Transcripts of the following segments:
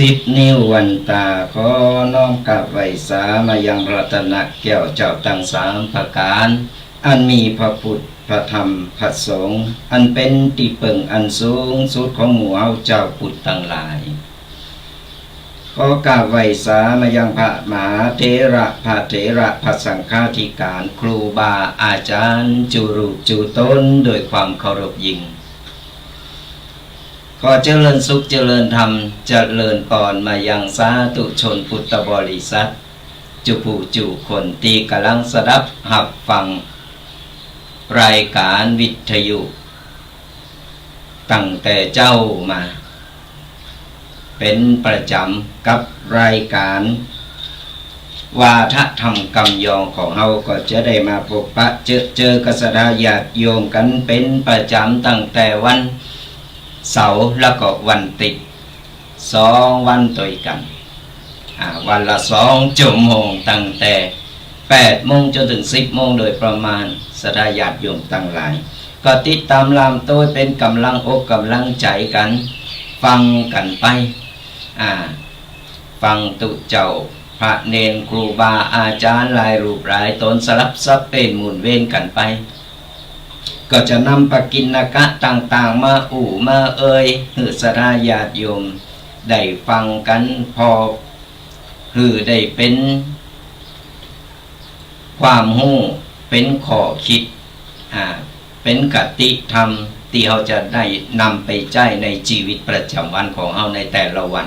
10 นิ้ววันตาขอน้อมกราบไหว้สามายังรัตนแก้วเจ้าทั้ง3ประการอันมีพระพุทธพระธรรมพระสงฆ์อันเป็นที่เปิ่งอันสูงสุดของหมู่เฮาเจ้าพุทธทั้งหลายขอกราบไหว้สามายังพระมหาเถระพระเถระพระสังฆาธิการครูบาอาจารย์จุรูปจุต้นโดยความเคารพยิ่งขอเจริญสุขเจริญธรรมเจริญพรมายังสาธุชนพุทธบริษัทจุผู้จุคนที่กำลังสดับหับฟังรายการวิทยุตั้งแต่เจ้ามาเป็นประจำกับรายการวาทธรรมกำยองของเราก็จะได้มาพบปะเจอกษัตริย์ญาติโยมกันเป็นประจำตั้งแต่วันเสาร์แล้วก็วันติด2 วันต่อกัน วันละ2 ชั่วโมงตั้งแต่8 โมงจนถึง10 โมงโดยประมาณศรัทธาญาติโยมตั้งหลายก็ติดตามลำตัวเป็นกำลังอกกำลังใจกันฟังกันไปฟังตุเจ้าพระเนรครูบาอาจารย์หลายรูปหลายตนสลับซับเป็นหมุนเวียนกันไปก็จะนำปกิณกะต่างๆมามาหือศรัทธาญาติโยมได้ฟังกันพอได้เป็นความรู้เป็นข้อคิดเป็นกติธรรมที่เราจะได้นำไปใช้ในชีวิตประจำวันของเราในแต่ละวัน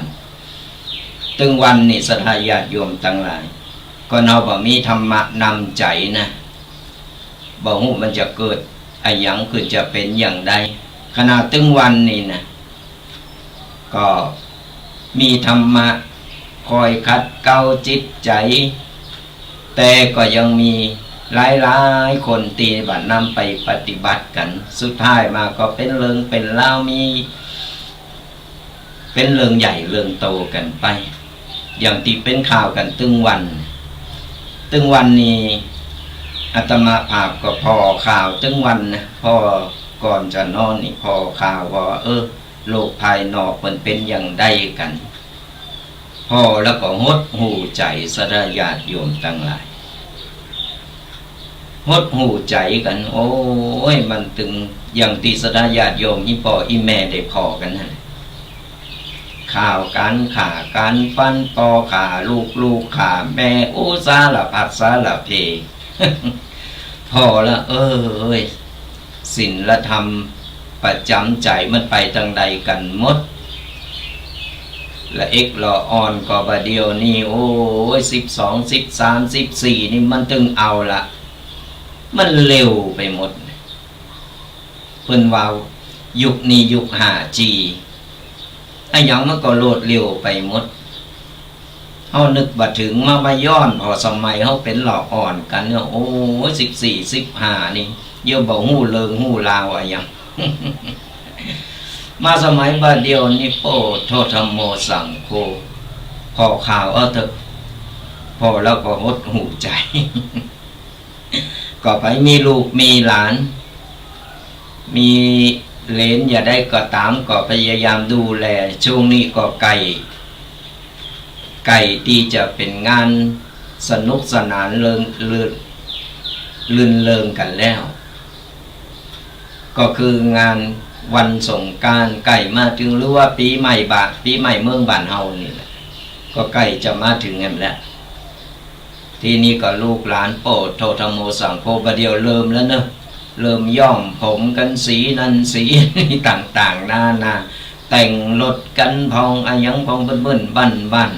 ตึงวันนี่ศรัทธาญาติโยมทั้งหลายก็เราบ่มีธรรมะนำใจนะบ่ฮู้มันจะเกิดหยังขึ้นจะเป็นอย่างใดขณะตึงวันนี่นะก็มีธรรมะคอยขัดเกลาจิตใจแต่ก็ยังมีหลายคนตีบัตรนำไปปฏิบัติกันสุดท้ายมาก็เป็นเรื่องเป็นเล่ามีเป็นเรื่องใหญ่เรื่องโตกันไปอย่างที่เป็นข่าวกันตึงวันนี้อาตมาภาพก็พอข่าวตึงวันนะพอก่อนจะนอนนี่พอข่าวว่าโลกภายนอกมันเป็นอย่างใดกันพอแล้วก็หดหูใจศรัทธาญาติโยมทั้งหลายหดหูใจกันโอ้ยมันถึงอย่างที่ศรัทธาญาติโยมอีพ่ออีแม่ได้พอกันนั่นข่าวการข่าการฟันต่อข่าลูกข่าแม่สารพัดสารเพ พอแล้วศีลธรรมประจำใจมันไปทางใดกันหมดละละอ่อนก็บาเดียวนี่12 13 14นี่มันถึงเอาละมันเร็วไปหมดเพิ่นว่ายุคนี้ยุค 5G หยังมันก็โลดเร็วไปหมดเฮานึกบ่ถึงมาย้อนพอสมัยเฮาเป็นละอ่อนกันเนี่ย14 15นี่เยอะบ่ฮู้เลิงฮู้ลาวหยัง มาสมัยบาเดียวนี่โทธรรมโมสังโฆพอข่าวเถอะพอแล้วก็หดหูใจ ก็ไปมีลูกมีหลานมีเหลนอย่าได้ก็ตามก็พยายามดูแลช่วงนี้ก็ไก่ที่จะเป็นงานสนุกสนานลื่นเริงกันแล้วก็คืองานวันสงกรานต์ใกล้มาถึงหรือว่าปีใหม่เมืองบ้านเฮานี่แหละก็ใกล้จะมาถึงกันแล้วทีนี้ก็ลูกหลานโปรดโทธรรมโมสังโฆประเดี๋ยวเริ่มแล้วเนอะเริ่มย่อมผมกันสีนั่นสีนี่ต่างๆนาแต่งรถกันพองยังพองเบิ่นบ้าน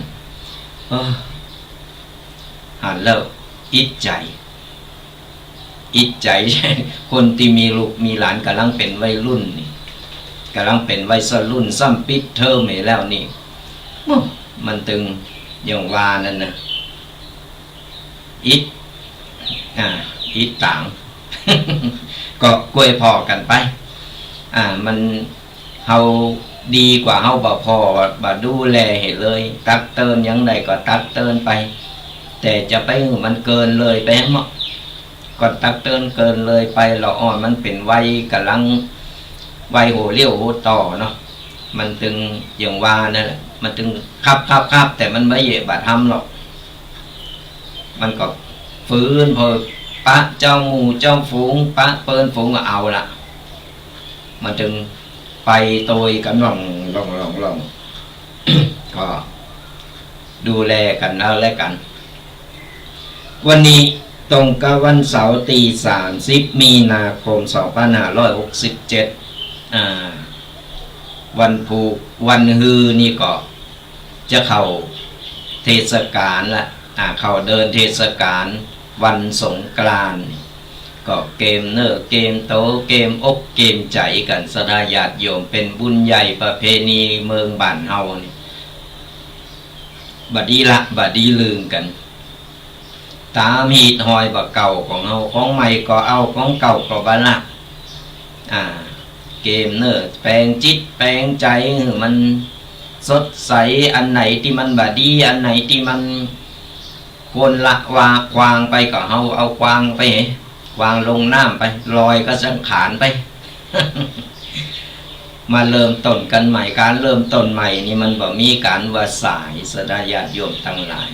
หันแล้วอิจใจคนที่มีลูกมีหลานกำลังเป็นวัยรุ่นนี่กำลังเป็นวัยรุ่นซ้ำปิดเทอมไปแล้วนี่มันตึงอย่างวานั่นนะอิดต่าง ก็กล้วยพอกันไปมันเฮาดีกว่าเฮาบ่พอบ่ดูแลให้เลยตักเตือนยังไงก็ตักเตือนไปแต่จะไปมันเกินเลยไปหมดก็ตักเตือนเกินเลยไปละอ่อนมันเป็นวัยกำลังวัยโหเลี้ยวโหต่อเนาะมันตึงอย่างว่านั่นแหละมันตึงครับแต่มันไม่เยะบาทำหรอกมันก็ฟื้นพอปะเจ้าหมู่เจ้าฝูงปะเปิ้นฝูงก็เอาละมันจึงไปโตยกันลอง ก็ดูแลกันแล้วและกันวันนี้ตรงกับวันเสาร์ที่30 มีนาคม 2567วันผูกวันฮือนี่ก็จะเข้าเทศกาลละเข้าเดินเทศกาลวันสงกรานต์ก็เกมเกมโตเกมอกเกมใจกันศรัทธาญาติโยมเป็นบุญใหญ่ประเพณีเมืองบ้านเฮานี่บัดดีลืมกันตามหีดหอยบ่เก่าของเฮาของใหม่ก็เอาของเก่าก็บ่ละเกมแปลงจิตแปลงใจมัน สดใสอันไหนที่มันบดีอันไหนที่มันควรละวางควางไปก็เอาควางไปวางลงน้ำไปลอยก็สังขารไป มาเริ่มต้นกันใหม่การเริ่มต้นใหม่นี่มันบ่มีการว่าสายสดาญาติโยมทั้งหลาย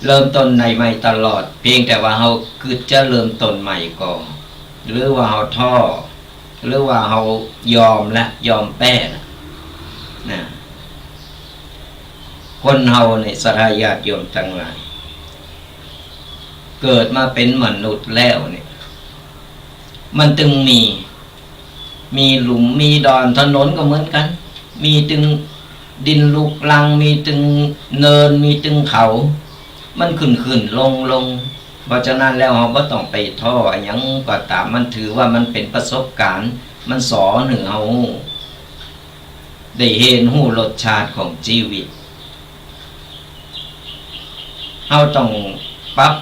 เริ่มต้นในใหม่ตลอดเพียงแต่ว่าเราคือจะเริ่มต้นใหม่ก่อนหรือว่าเราท้อหรือว่าเรายอมละยอมแป้นะคนเราในสดาญาติโยมทั้งหลายเกิดมาเป็นมนุษย์แล้วเนี่ยมันจึงมีหลุมมีดอนถนนก็เหมือนกันมีตึงดินลุกลังมีตึงเนินมีตึงเขามันขึ้นลงเพราะฉะนั้นแล้วเราก็ต้องไปท่ออย่างก็ตามมันถือว่ามันเป็นประสบการณ์มันสอนหนึ่งเอาได้เห็นหูรสชาติของชีวิตเราต้องปรับ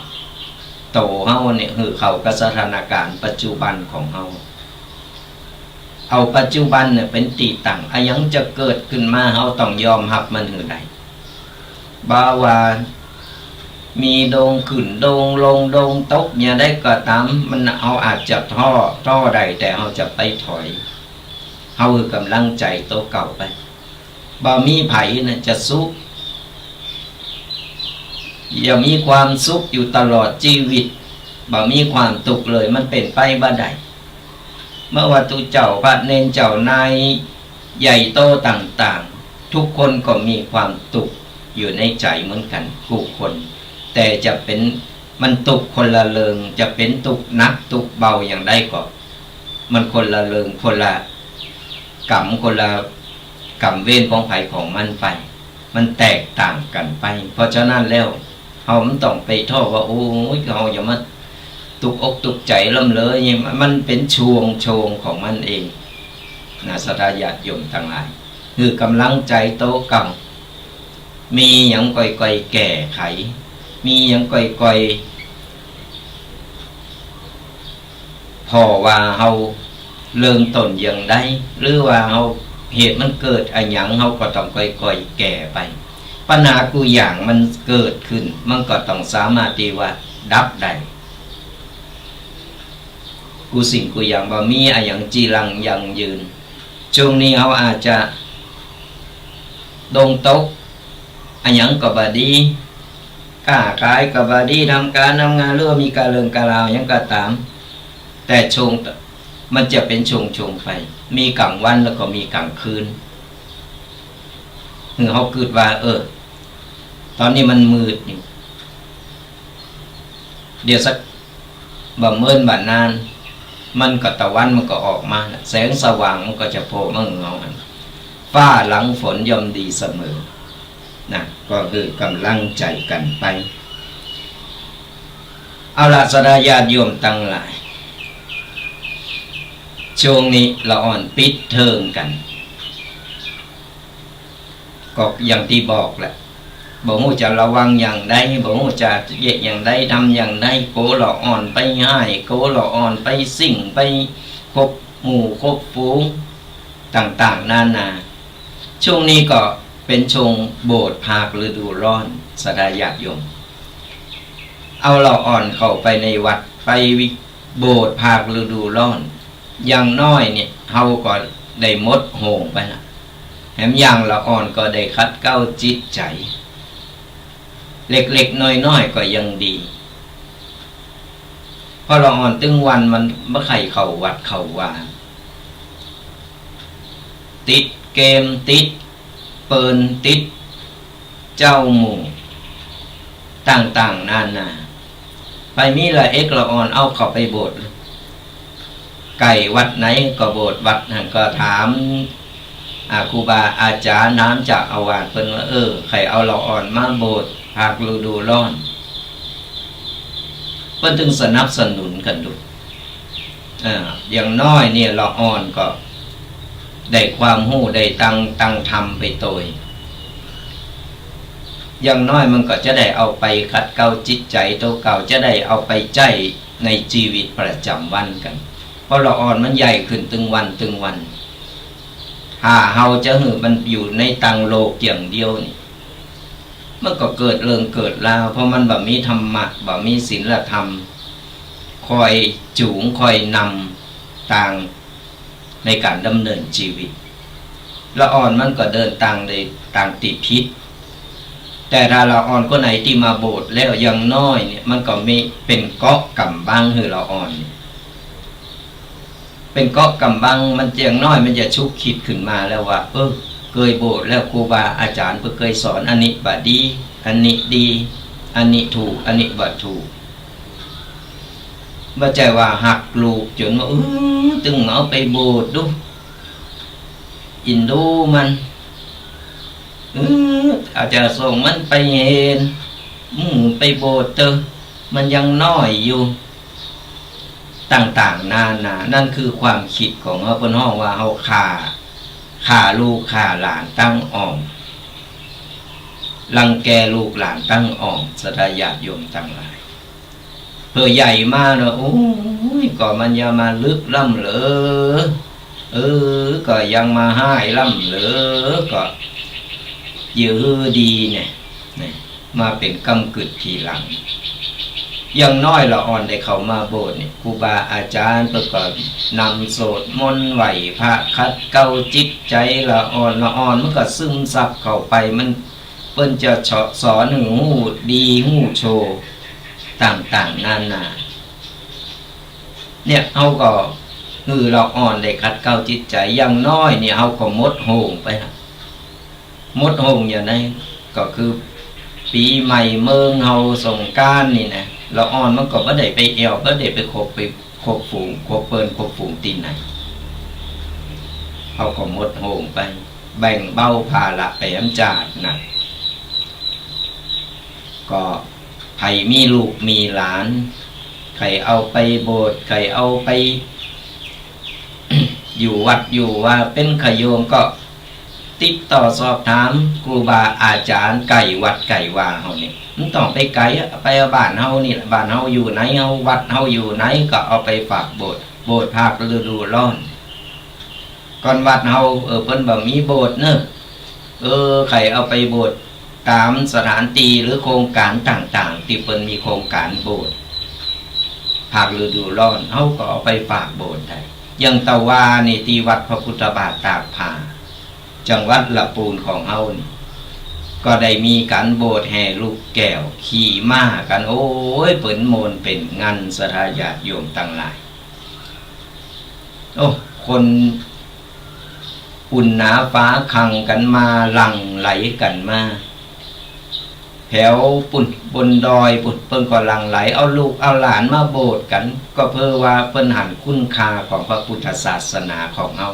โตเราเนี่ยคือเขากับสถานการณ์ปัจจุบันของเราเอาปัจจุบันเนี่ยเป็นตีตั้งอะยังจะเกิดขึ้นมาเราต้องยอมรับมันหือใดบ่ว่ามีโดงขึ้นโดงลงโดงตกเนี่ยได้ก็ตามมันเอาอาจจะท่อใดแต่เราจะไปถอยเราคือกำลังใจโตเก่าไปบ่มีไผนะจะสุขอย่ามีความสุขอยู่ตลอดชีวิตบ่มีความทุกข์เลยมันเป็นไปบ่ได้เมื่อว่าตุเจ้าพระเนนเจ้านายใหญ่โตต่างๆทุกคนก็มีความทุกข์อยู่ในใจเหมือนกันทุกคนแต่จะเป็นมันทุกข์คนละเริงจะเป็นทุกข์นักทุกข์เบาอย่างใดก็มันคนละเริงคนละกรรมคนละกรรมเวรของไผของมันไปมันแตกต่างกันไปเพราะฉะนั้นแล้วเราไม่ต้องไปโทษว่าโอ้ยเราอย่ามาตุกอกตุกใจล่ำเลยมันเป็นช่วงของมันเองนะสัตยาติโยมทั้งหลายคือกำลังใจโตเก่ามีอย่างก่อยแก่ไขมีอย่างก่อยพอว่าเราเริ่มต้นอย่างใดหรือว่าเราเหตุมันเกิดอะไรอย่างเราก็ต้องก่อยแก่ไปปัญหากูอย่างมันเกิดขึ้นมันก็ต้องสามารถที่ว่าดับได้กูสิ่งกูอย่างบ่มีอะไรอย่างจีรังยังยืนช่วงนี้เขาอาจจะดงตกอะไรอย่างก็บ่ดีกล้าขายก็บ่ดีทำการทำงานหรือว่ามีการเรื่องการราวอย่างก็ตามแต่ช่วงมันจะเป็นช่วงไปมีกลางวันแล้วก็มีกลางคืนเขาคิดว่าตอนนี้มันมืดนี่เดี๋ยวสักบ่เมินบ่นานมันก็ตะวันมันก็ออกมาแสงสว่างมันก็จะโผล่มาเงาฟ้าหลังฝนย่อมดีเสมอนะก็คือกำลังใจกันไปเอาละสดาญาติโยมตั้งหลายช่วงนี้เราอ่อนปิดเทอมกันก็อย่างที่บอกแหละบอกว่าจะระวังอย่างใดบอกว่าจะเยะอย่างใดทำอย่างใดโกหลอกอ่อนไปง่ายโกหลอกอ่อนไปสิ่งไปคบหมู่คบฝูงต่างๆนานาช่วงนี้ก็เป็นช่วงโบสถ์ภาคฤดูร้อนสดาญาติโยมเอาเราอ่อนเข้าไปในวัดไปโบสถ์ภาคฤดูร้อนอย่างน้อยเนี่ยเฮาก็ได้มดโหงไปละแถมอย่างละอ่อนก็ได้คัดเก้าจิตใจเล็กๆน้อยๆก็ยังดีเพราะละอ่อนตึงวันมันบ่ใครเข้าวัดเข้าวาติดเกมติดเปินติดเจ้าหมู่ต่างๆนานาไปมีละเอกละอ่อนเอาเข้าไปโบสถ์ไก่วัดไหนก็โบสถ์วัดนั่นก็ถามครูบาอาจารย์น้ำจากอาวาสเพิ่นว่าใครเอาเราอ่อนมาโบสถ์ภาคฤดูร้อนเพิ่นถึงสนับสนุนกันดูอย่างน้อยเนี่ยเราอ่อนก็ได้ความรู้ได้ตั้งธรรมไปโดยอย่างน้อยมันก็จะได้เอาไปขัดเกลาจิตใจตัวเก่าจะได้เอาไปใจในชีวิตประจำวันกันเพราะเราอ่อนมันใหญ่ขึ้นตึงวัน เฮาจะหือมันอยู่ในตังโลกอย่างเดียวนี่มันก็เกิดเรื่องเกิดราวเพราะมันแบบมีธรรมะแบบมีศีลธรรมคอยจูงคอยนำต่างในการดำเนินชีวิตละอ่อนมันก็เดินต่างในต่างติดพิษแต่ถ้าละอ่อนก็ไหนที่มาโบสถ์แล้วยังน้อยเนี่ยมันก็มีเป็นเกาะกำบังคือละอ่อนเป็นเกาะกำบังมันอย่างน้อยมันจะชุกคิดขึ้นมาแล้วว่าเคยโบสถ์แล้วครูบาอาจารย์เคยสอนอันนี้บาดีอันนี้ดีอันนี้ถูกอันนี้บาถูกไม่ใช่ว่าหักลูกจนว่าตึงเอาไปโบสถ์ดูอินดูมันอาจจะส่งมันไปเห็นไปโบสถ์เตอมันยังน้อยอยู่ต่างๆนานานั่นคือความคิดของเขาเป็นห้องว่าเขาฆ่าลูกฆ่าหลานตั้งอ่อมรังแกลูกหลานตั้งอ่อมสดาญาติโยมทั้งหลายเพื่อใหญ่มากเนอะโอ้ยก็มันยังมาลึกล่ำเหลือก็ยังมาให้ล่ำเหลือก็ยื้อดีเนี่ยมาเป็นกำกึดทีหลังยังน้อยละอ่อนได้เข้ามาโบสถ์เนี่ยครูบาอาจารย์ประกอบนำโสดมนต์ไหวพระคัดเก้าจิตใจละอ่อนมันก็ซึมซับเข้าไปมันเปิ้นจะสอนหูดีหูโชว์ต่างๆนานาเนี่ยเอาก็คือเราอ่อนได้คัดเก้าจิตใจยังน้อยเนี่ยเอาก็มดโหงไปนะมดโหงอย่างนั้นก็คือปีใหม่เมืองเฮาสงกรานต์นี่นะเราอ่อนมันก็บ่ได้ไปเอวบ่ได้ไปคบฝูงคบเปิ้นคบฝูงตีนไหนเขาก็มดโหงไปแบ่งเบาภาระไปอำจาดนะก็ใครมีลูกมีหลานใครเอาไปโบสถ์ใครเอาไป อยู่วัดอยู่ว่าเป็นขโยมก็ติดต่อสอบถามครูบาอาจารย์ไก่วัดไก่ว่าเฮานี่มันต้องไปไกลไปบ้านเฮานี่บ้านเฮาอยู่ไหนเฮาวัดเฮาอยู่ไหนก็เอาไปฝากโบสถ์ภาคฤดูร้อนก่อนวัดเฮาเพิ่นบ่มีโบสถ์เนอะใครเอาไปโบสถ์ตามสถานที่หรือโครงการต่างๆที่เพิ่นมีโครงการโบสถ์ภาคฤดูร้อนเฮาก็เอาไปฝากโบสถ์ได้ยังตะวานี่ที่วัดพระพุทธบาทตากผาจังหวัดละปูนของเฮานี่ก็ได้มีการโบสถ์แห่ลูกแก้วขี่ม้ากันโอ้ยเปิ่นโมนเป็นงานสถาญาติโยมต่างหลายคนอุ่นหนาฟ้าคังกันมาหลั่งไหลกันมาแถวปุ่นบนดอยปุ่นเปิ้นก็หลั่งไหลเอาลูกเอาหลานมาโบสถ์กันก็เพื่อว่าเปิ้นหันคุณค่าของพระพุทธศาสนาของเฮา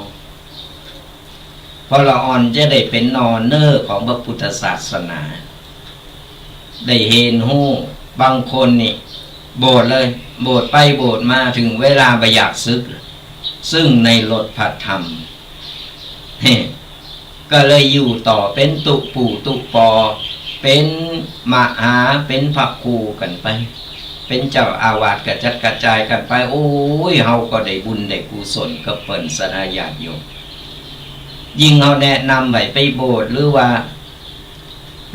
เพราะละอ่อนจะได้เป็นนอนเนอร์ของพระพุทธศาสนาได้เห็นหู้บางคนนี่โบสถ์เลยโบสถ์ไปโบสถ์มาถึงเวลาไปอยากซึกซึ่งในรถพระธรรมก็เลยอยู่ต่อเป็นตุปู่ตุปอเป็นมหาเป็นพระครูกันไปเป็นเจ้าอาวาสกระจัดกระจายกันไปโอ้ยเฮาก็ได้บุญได้กุศลกับเปิ้นสนาญาติโยมยิ่งเฮาแนะนำไปโบสถ์หรือว่า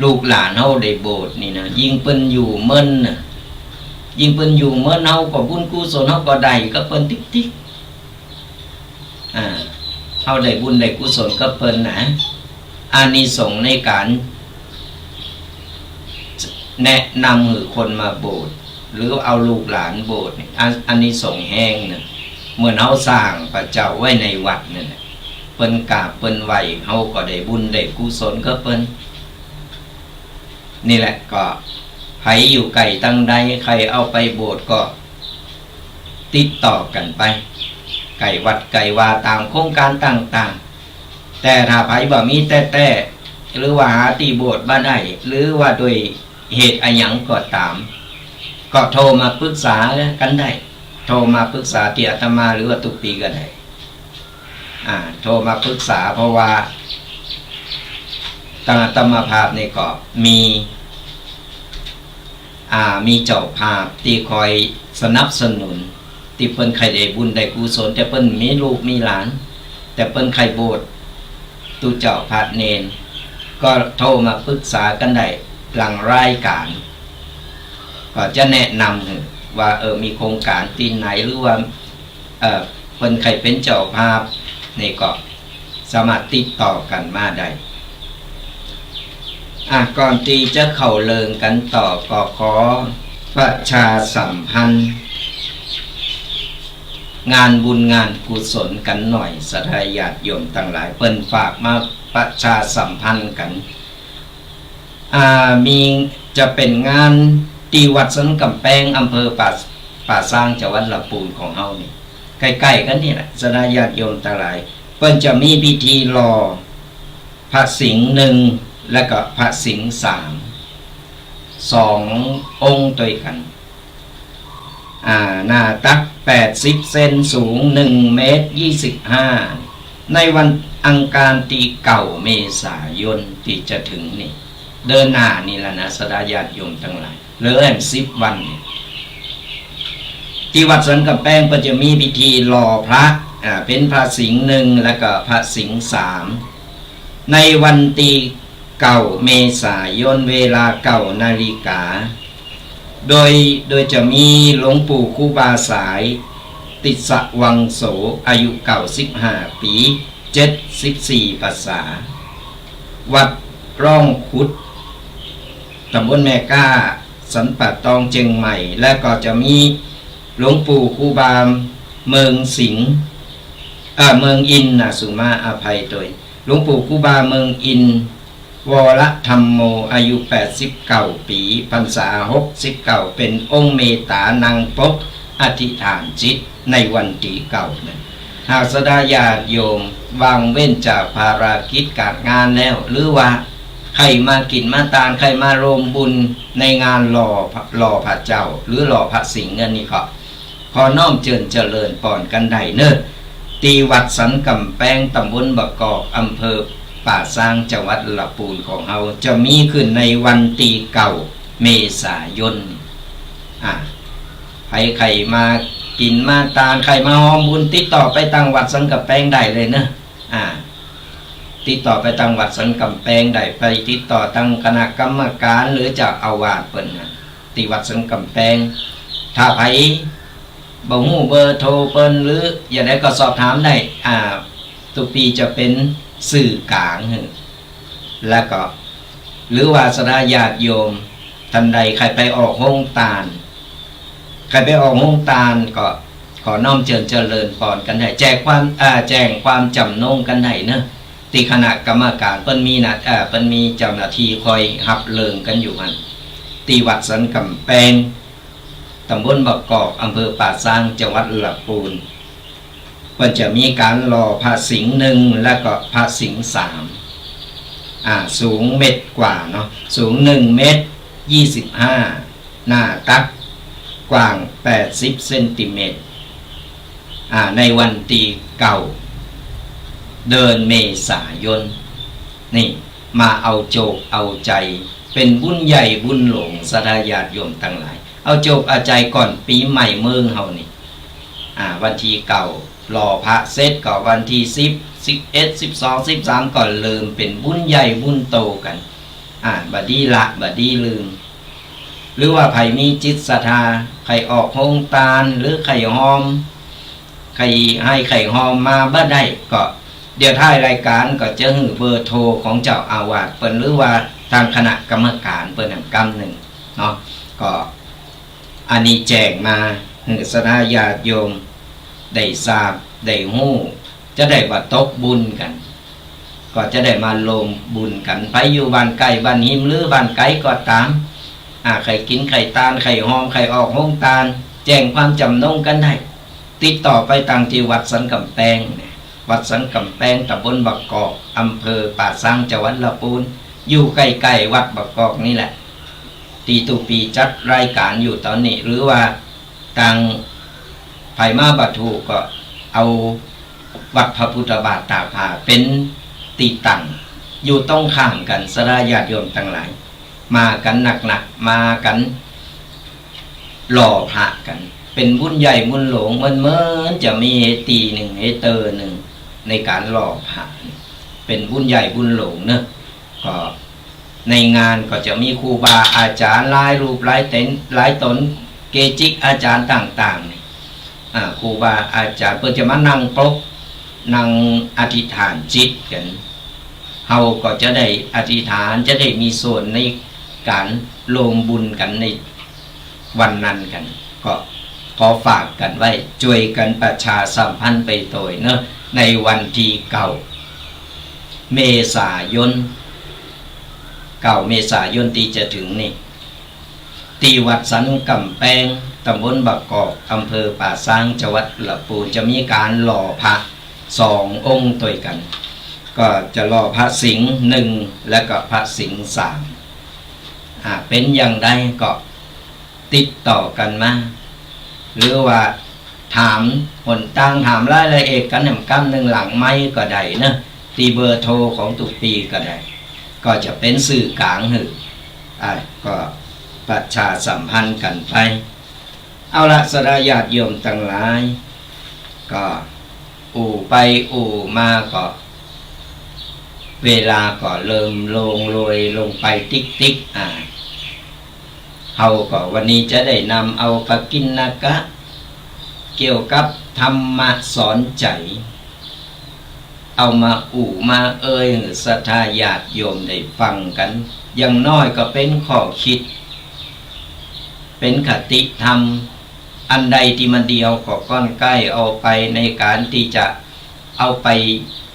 ลูกหลานเฮาได้โบสถ์นี่นะยิ่งเปิ้นอยู่เมินน่ะยิ่งเปิ้นอยู่เมินเฮาก็บุญกุศลเฮาก็ได้กับเปิ้นติ๊กเฮาได้บุญได้กุศลกับเปิ้นนะอานิสงส์ในการแนะนำหรือคนมาโบสถ์หรือเอาลูกหลานโบสถ์นี่อานิสงส์แห้งน่ะเหมือนเฮาสร้างพระเจ้าไว้ในวัดนั่นแหละเปิ้นกราบเปิ้นไหวเฮาก็ได้บุญได้กุศลกับเปิ้นนี่แหละก็ใครอยู่ไกลตั้งใดใครเอาไปโบสถ์ก็ติดต่อกันไปไก่วัดไก่วาตามโครงการต่างๆแต่ถ้าไผบ่มีแต่หรือว่าหาตีโบสถ์บ่ได้หรือว่าโดยเหตุอะไรหยังก็ตามก็โทรมาปรึกษากันได้โทรมาปรึกษาที่อาตมาหรือว่าทุกปีก็ได้โทรมาปรึกษาเพราะว่าตั้งอาตมาภาพนี่ก็มีเจ้าภาพที่คอยสนับสนุนที่เปิ้นใครได้บุญได้กุศลแต่เปิ้นมีลูกมีหลานแต่เปิ้นใครโบสถ์ ตุเจ้าพระเนนก็โทรมาปรึกษากันได้หลังรายการก็จะแนะนำว่ามีโครงการที่ไหนหรือว่าคนใครเป็นเจ้าภาพนี่ก็สามารถติดต่อกันมาได้ก่อนที่จะเข้าเริงกันต่อก็ขอประชาสัมพันธ์งานบุญงานกุศลกันหน่อยศรัทธาญาติโยมต่างหลายเปิ้นฝากมาประชาสัมพันธ์กันมีจะเป็นงานที่วัดสันกำแพงอำเภอป่าสร้างจังหวัดลำพูนของเฮานี่ใกล้ๆกันนี่แหละศรัทธาญาติโยมต่างหลายเปิ้นจะมีพิธีรอพระสิงห์หนึ่งและก็พระสิงห์สององค์ด้วยกันหน้าตัก80 เซนสูง1 เมตร 25ในวันอังคารที่9 เมษายนที่จะถึงนี่เดินหน้านี่แหละนะศรัทธาญาติโยมทั้งหลายเหลือ10 วันนี่ที่วัดสันกำแพงก็จะมีพิธีรอพระเป็นพระสิงห์หนึ่งและก็พระสิงห์3ในวันที่9 เมษายนเวลา9 นาฬิกาโดยจะมีหลวงปู่ครูบาสายติสวังโสอายุ95 ปี74 พรรษาวัดร่องขุดตำบลแม่ก้าสันป่าตองเชียงใหม่และก็จะมีหลวงปู่ครูบาเมืองสิงห์เมืองอินสุมาอภัยโดยหลวงปู่ครูบาเมืองอินวรธรรมโมอายุ89 ปีพรรษา69เป็นองค์เมตตานังปกอธิษฐานจิตในวันที่9นั้นหากศรัทธาญาติโยมวางเว้นจากภารกิจการงานแล้วหรือว่าใครมากินมาตานใครมาร่วมบุญในงานหล่อพระเจ้าหรือหล่อพระสิงห์เงินนี่ก็ขอน้อมเจริญป่อนกันได้เนิ่นตีวัดสันกำแพงตำบลบะกอกอำเภอป่าสร้างจังหวัดลำพูนของเราจะมีขึ้นในวันที่9 เมษายนใครมากินมาตานใครมาหอมบุญติดต่อไปทางวัดสันกำแพงได้เลยเนอะติดต่อไปทางวัดสันกำแพงได้ไปติดต่อทางคณะกรรมการหรือเจ้าอาวาสเปิ้นที่วัดสันกำแพงถ้าใครบ่ฮู้เบอร์โทรเปิ้นหรืออย่างไรก็สอบถามได้ทุกปีจะเป็นสื่อกลางแล้วก็หรือว่าศรัทธาญาติโยมท่านใดใครไปออกห้องตาลก็ขอน้อมเจริญพรกันได้แจ้งความจำนงกันได้เนอะที่คณะกรรมการเปิ้นมีเจ้าหน้าที่คอยหับเลิงกันอยู่มันที่วัดสันกำแพงตำบลบะกอกอำเภอป่าสร้างจังหวัดลำพูนก็จะมีการรอพระสิงห์หนึ่งและก็พระสิงห์3สูงเมตรกว่าเนาะสูง1 เมตร 25หน้าตักกว้าง80 เซนติเมตรในวันที่9 เดือนเมษายนนี่มาเอาโจกเอาใจเป็นบุญใหญ่บุญหลงศรัทธาญาติโยมทั้งหลายเอาโจกเอาใจก่อนปีใหม่เมืองเฮานี่วันที่9รอพระเสร็จก็วันที่10 11 12 13ก่อนลืมเป็นบุญใหญ่บุญโตกันบัดดี้ลืมหรือว่าใครมีจิตศรัทธาใครออกโฮงตาลหรือใครหอมใครให้ไข่หอมมาบ่ได้ก็เดี๋ยวท้ายรายการก็จะหือเบอร์โทรของเจ้าอาวาสเปิ้นหรือว่าทางคณะกรรมการเปิ้นกำหนึ่งเนาะก็อันนี้แจ้งมาศรัทธาญาติโยมได้ทราบได้ฮู้จะได้ว่าตกบุญกันก็จะได้มาลงบุญกันไปอยู่บ้านไกลบ้านหิมหรือบ้านไกลก็ตามใครกินไข่ตาลไข่หอมไข่ออกห้องตาลแจ้งความจำนงกันได้ติดต่อไปทางที่วัดสันกำแพงวัดสันกำแพงตำบลบะกอกอำเภอป่าสร้างจังหวัดลำพูนอยู่ใกล้ๆวัดบะกอกนี่แหละตีตุปีจัดรายการอยู่ตอนนี้หรือว่าทางไผ่มาบัตูก็เอาวัดพระพุทธบาทตากผ้าเป็นตีตั้งอยู่ต้องข้ามกันศรัทธาญาติโยมทั้งหลายมากันหนักๆมากันหล่อพระกันเป็นบุญใหญ่บุญหลงเหมือนจะมีตีหนึ่งเตอร์หนึ่งในการหล่อพระเ เป็นบุญใหญ่บุญหลงเนอะก็ในงานก็จะมีครูบาอาจารย์หลายรูปหลายตนเกจิอาจารย์ต่างๆครูบาอาจารย์เพื่อจะมานั่งปกนั่งอธิษฐานจิตกันเฮาก็จะได้อธิษฐานจะได้มีส่วนในการลงบุญกันในวันนั้นกันก็ขอฝากกันไว้ช่วยกันประชาสัมพันธ์ไปโดยเนอะในวันที่9 เมษายนที่จะถึงนี่ที่วัดสันกำแพงตำบลบักกอกอำเภอป่าซางจังหวัดลำพูนจะมีการหล่อพระ2 องค์ด้วยกันก็จะหล่อพระสิงห์1และก็พระสิงห์3เป็นอย่างไรก็ติดต่อกันมาหรือว่าถามคนตั้งถามรายละเอียดกัน1 หลังไม้ก็ได้นะตีเบอร์โทรของตุกปีก็ได้ก็จะเป็นสื่อกลางก็ประชาสัมพันธ์กันไปเอาละสระญาติโยมทั้งหลายก็อู่ไปอู่มาก็เวลาก็เริ่มลงไปติ๊กเฮาก็วันนี้จะได้นำเอาปกิณณกะเกี่ยวกับธรรมะสอนใจเอามาอู่มาศรัทธาญาติโยมได้ฟังกันอย่างน้อยก็เป็นข้อคิดเป็นคติธรรมอันใดที่มันเดียวก็ก้อนใกล้เอาไปในการที่จะเอาไป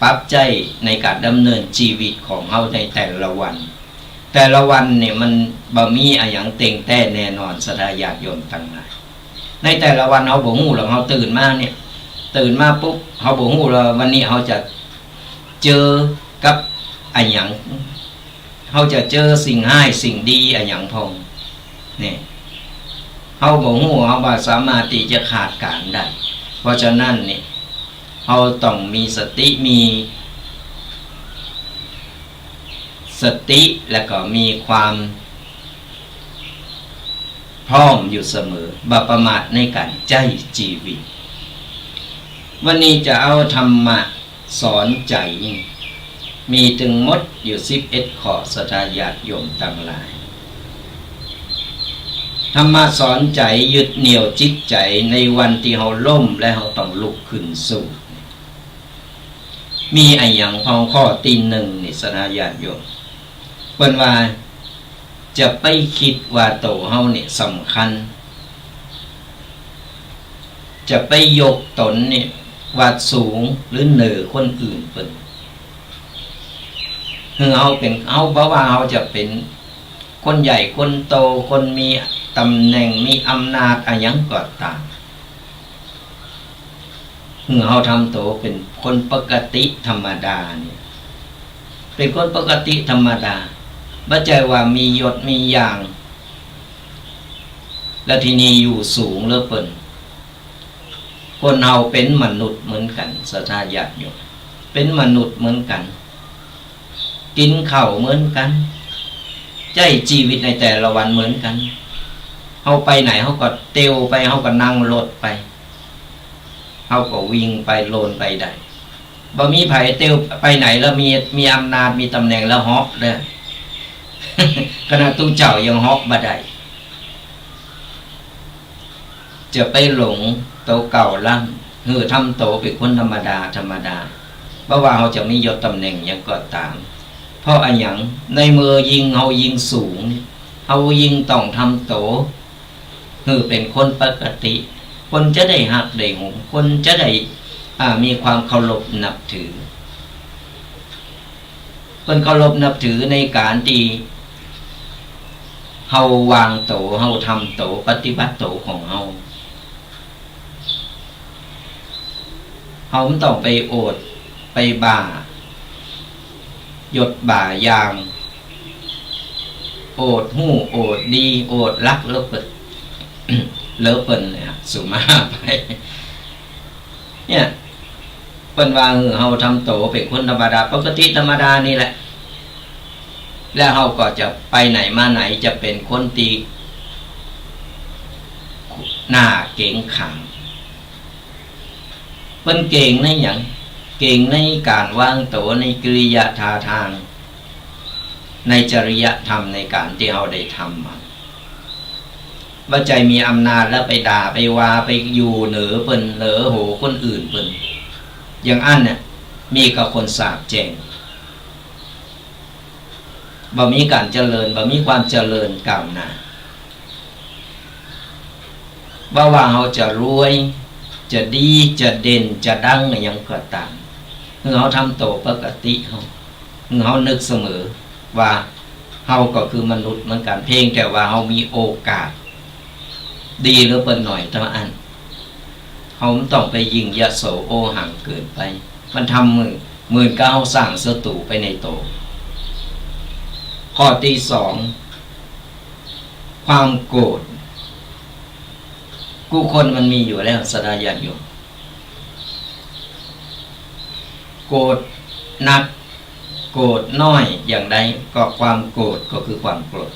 ปรับใจในการดำเนินชีวิตของเฮาในแต่ละวันเนี่ยมันบ่มีอะไรอย่างเต็งแต่แน่นอนศรัทธาญาติโยมทั้งหลายในแต่ละวันเฮาบ่ฮู้หรอกเฮาตื่นมาปุ๊บเฮาบ่ฮู้ว่าวันนี้เฮาจะเจอกับอะไรอย่างเฮาจะเจอสิ่งร้ายสิ่งดีอะไรอย่างพองนี่เฮาบ่ฮู้เฮาบ่สามารถที่จะคาดการณ์ได้เพราะฉะนั้นนี่เฮาต้องมีสติและก็มีความพร้อมอยู่เสมอบ่ประมาทในการใช้ชีวิตวันนี้จะเอาธรรมะสอนใจมีถึงหมดอยู่11 ข้อศรัทธาญาติโยมทั้งหลายธรรมะสอนใจยึดเหนี่ยวจิตใจในวันที่เฮาล้มและเฮาต้องลุกขึ้นสู้มีอะไรอย่างพองข้อที่ 1นี่ศรัทธาญาติโยมเพิ่นว่าจะไปคิดว่าโตเฮานี่สำคัญจะไปยกตนนี่ว่าสูงหรือเหนือคนอื่นเพิ่นคือเฮาเพราะว่าเฮาจะเป็นคนใหญ่คนโตคนมีตำแหน่งมีอำนาจอะไรอย่างก็ตามคือเฮาทำโตเป็นคนปกติธรรมดาเนี่ยเป็นคนปกติธรรมดาบ่ใช่ว่ามียศมีอย่างแล้วทีนี้อยู่สูงเหลือเกินคนเฮาเป็นมนุษย์เหมือนกันศรัทธาญาติโยมเป็นมนุษย์เหมือนกันกินข้าวเหมือนกันใช้ชีวิตในแต่ละวันเหมือนกันเฮาไปไหนเฮาก็เตียวไปเฮาก็นั่งรถไปเฮาก็วิ่งไปโลนไปได้บ่มีไผเตียวไปไหนแล้วมีอำนาจมีตำแหน่งแล้วเหาะเด้อ ขณะตู้เจ้ายังเหาะบ่ได้จะไปหลงโตเก่าล่ำทำโตเป็นคนธรรมดาเพราะว่าเฮาจะมียศตำแหน่งยังก็ตามเพราะอันอย่างในมือยิงเฮายิงสูงเฮายิงต้องทำโตเป็นคนปกติคนจะได้หักได้หงคนจะได้มีความเคารพนับถือคนเคารพนับถือในการที่เฮาวางโตเฮาทำโตปฏิบัติโตของเฮาไม่ต้องไปโอดไปบ่ายดบ่ายางโอดหู้โอดดีโอดรักเลิกเปิด เลิกเปิดเลยสุมาไปเนี่ยเปิ้นว่าเฮาทำโตเป็นคนธรรมดาปกติธรรมดานี่แหละแล้วเฮาก็จะไปไหนมาไหนจะเป็นคนตีหน้าเก่งขังเปิ้นเก่งในหยัง เก่งในการวางตัวในกิริยาท่าทางในจริยธรรมในการที่เราได้ทำมาว่าใจมีอำนาจแล้วไปด่าไปว่าไปอยู่เหนือเปิ้นเหนือโหคนอื่นเปิ้นอย่างอันเนี่ยมีกับคนสาบแจงบ่มีการเจริญบ่มีความเจริญก้าวหน้าว่าเราจะรวยจะดีจะเด่นจะดังอย่างก็ตามเราทำโตปกติเรานึกเสมอว่าเราก็คือมนุษย์เหมือนกันเพียงแต่ว่าเรามีโอกาสดีหรือเปิ้นหน่อยเท่านั้นเขาต้องไปยิงยโสโอหังเกินไปมันทำมือก้าวสร้างศัตรูไปในโตข้อที่สองความโกรธกูคนมันมีอยู่แล้วสดาญาณโยมโกรธหนักโกรธน้อยอย่างใดก็ความโกรธก็คือความโกรธ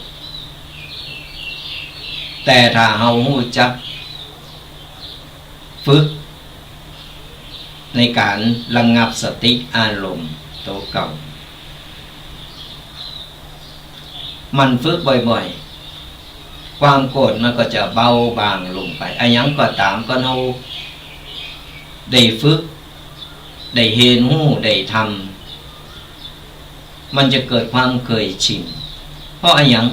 แต่ถ้าเฮารู้จักฝึกในการระงับสติอารมณ์ตัวเก่ามันฝึกบ่อยๆความโกรธมันก็จะเบาบางลงไปอันยังก็ตามก็เราได้ฝึกได้เห็นรู้ได้ทำมันจะเกิดความเคยชินเพราะอันยัง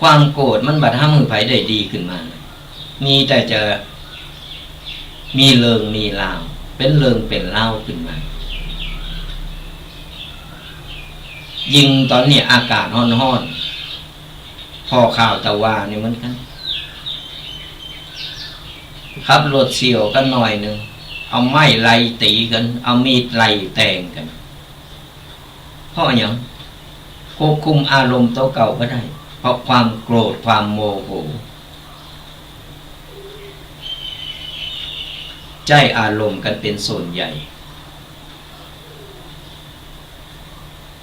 ความโกรธมันบัดห้ามือไผได้ดีขึ้นมามีแต่จะมีเริงมีลาวเป็นเริงเป็นเล่าขึ้นมายิ่งตอนนี้อากาศร้อนๆพอข่าวตะวานี่เหมือนกันขับรถเฉี่ยวกันหน่อยหนึ่งเอาไม้ไล่ตีกันเอามีดไล่แทงกันเพราะอย่างควบคุมอารมณ์ตัวเก่าก็ได้เพราะความโกรธความโมโหใจอารมณ์กันเป็นส่วนใหญ่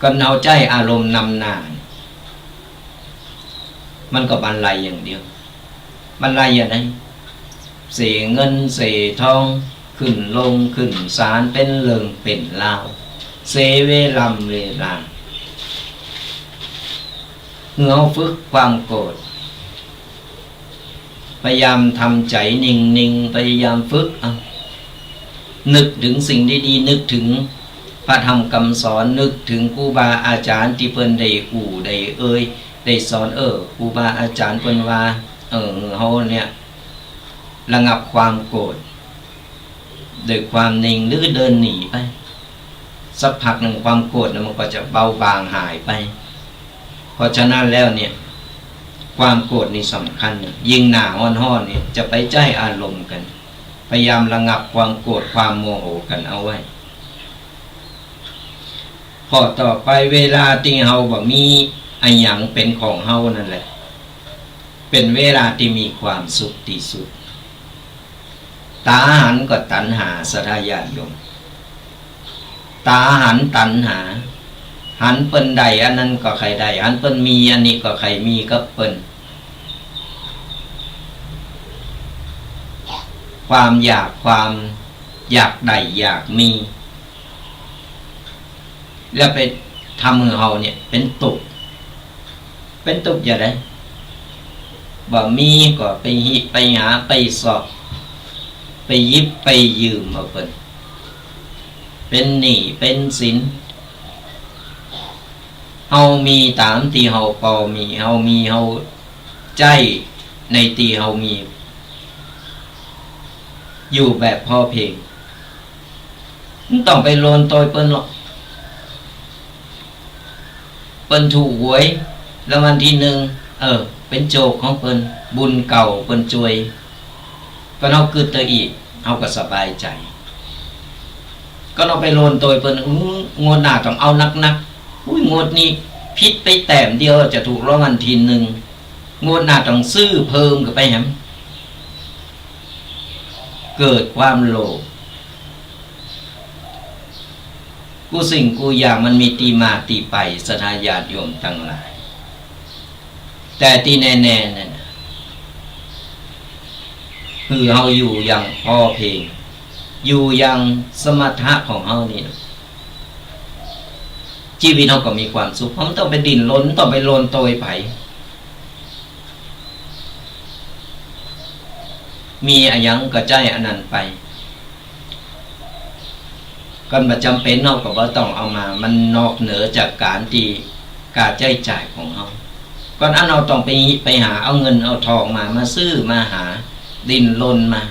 ก็เอาใจอารมณ์นำหน้ามันก็บรรลัยอย่างเดียวบรรลัยอย่างไรเสียเงินเสียทองขึ้นลงขึ้นศาลเป็นเรื่องเป็นเล่าเสเวลำเวลาเราฝึกความโกรธพยายามทำใจนิ่งๆพยายามฝึกนึกถึงสิ่งดีๆนึกถึงพระธรรมคำสอนนึกถึงครูบาอาจารย์ที่เพิ่นได้ได้ได้สอนครูบาอาจารย์เพิ่นว่าเฮาเนี่ยระงับความโกรธโดยความนิ่งหรือเดินหนีไปสักพักหนึ่งความโกรธมันก็จะเบาบางหายไปเพราะฉะนั้นแล้วเนี่ยความโกรธนี่สำคัญยิ่งหนาห้อนๆเนี่ยจะไปใจอารมณ์กันพยายามระงับความโกรธความโมโหกันเอาไว้พอต่อไปเวลาที่เฮาบ่มีอันหยังเป็นของเฮานั่นแหละเป็นเวลาที่มีความสุขที่สุดตาหันก็ตัณหาสทายาโยมตาหันตัณหาหันเปิ้นใดอันนั้นก็ใครใดหันเปิ้นมีอันนี้ก็ใครมีก็เปิ้นความอยากใดอยากมีแล้วไปทำมือเฮาเนี่ยเป็นตุกอย่างไรบ่มีก็ไปหิไปหาไปสอบไปยิบไปยืมเอาเป็นหนี้เป็นสินเฮามีตามที่เฮาพอมีเฮามีเฮาใจในที่เฮามีอยู่แบบพอเพียงมันต้องไปโลนตอยเปิ้นหรอกเปิ้นถูกหวยแล้ววันที่หนึ่งเป็นโจกของเปิ้นบุญเก่าเปิ้นจวยก็เฮาคือตะอีกเฮาก็สบายใจก็เราไปโลนตอยเปิ้นงวดหน้าต้องเอานักงวดนี้พิษไปแต้มเดียวจะถูกรางวัลที่หนึ่งงวดหน้าต้องซื้อเพิ่มก็ไปแหมเกิดความโลภกูสิ่งกูอย่างมันมีตีมาตีไปสทายาติโยมทั้งหลายแต่ที่แน่ๆนั่นคือเฮาอยู่อย่างพอเพียง อยู่อย่างสมถะของเฮานี่ชีวิตเฮาก็มีความสุขเพราะมันต้องไปดิ้นรนต้องไปโลนโตยไผมีอะหยังก็ใจอันนั้นไปก็บ่จำเป็นเฮาก็บ่ต้องเอามามันนอกเหนือจากการที่การใช้จ่ายของเฮาก่อนอันเราต้องไปหาเอาเงินเอาทองมาซื้อมาหาดิ้นรนมา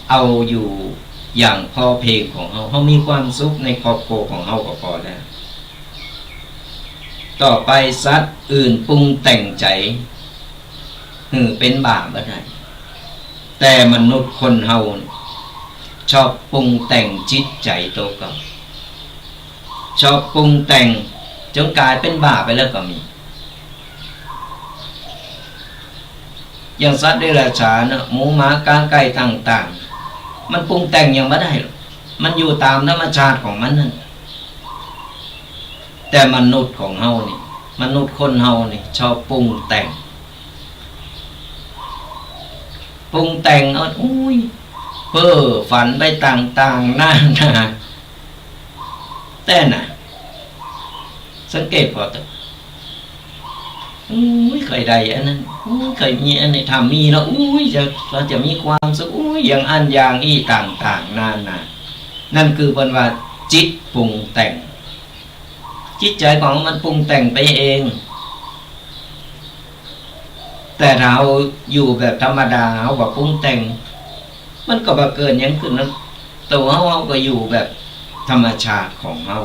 เอาอยู่อย่างพอเพลงของเขามีความสุขในครอบครัวของเขาก็พอแล้วต่อไปสัตว์อื่นปรุงแต่งใจเป็นบาปบ่ได้แต่มนุษย์คนเฮาชอบปรุงแต่งจิตใจตัวก็ชอบปรุงแต่งจนกลายเป็นบาปไปแล้วก็มีอย่างสัตว์เดรัจฉานหมูหมากาไก่ต่างๆมันปรุงแต่งยังไม่ได้หรอกมันอยู่ตามธรรมชาติของมันนั่นแต่มนุษย์ของเฮานี่มนุษย์คนเฮานี่ชอบปรุงแต่งเอาอุ้ยเพ้อฝันไปต่างๆหน้าแต่น่ะสังเกตพอตัวเคยได้อันนั้นเคยมีอันนี้ทำมีแล้วเราจะมีความสุขอย่างอันอย่างอีต่างๆนั่นคือเป็นว่าจิตปรุงแต่งจิตใจของมันปรุงแต่งไปเองแต่เราอยู่แบบธรรมดาเราแบบปรุงแต่งมันก็บ่เกินยังขึ้นนั้นตัวเราก็อยู่แบบธรรมชาติของเรา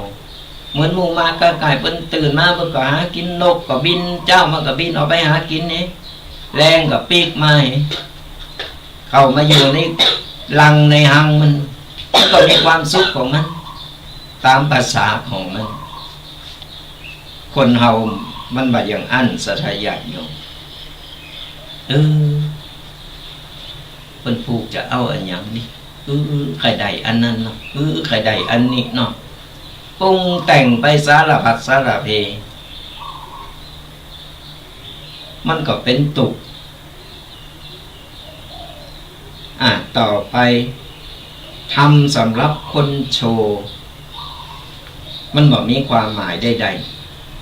เหมือนหมูมากาไก่เพิ่นตื่นมาเพิ่นก็หากินนกก็บินเจ้ามันก็บินออกไปหากินนี่แรงก็ปีกไม้เข้ามาอยู่ในรังในหังมันก็มีความสุขของมันตามภาษาของมันคนเฮามันบ่อย่างอั้นสัทยะโยมเพิ่นผูกจะเอาอันหยังนี่ใครได้อันนั้นเนาะใครได้อันนี้เนาะปรุงแต่งไปสารพัดสารเพมันก็เป็นตุกต่อไปทำสำหรับคนโชว์มันบอกมีความหมายใด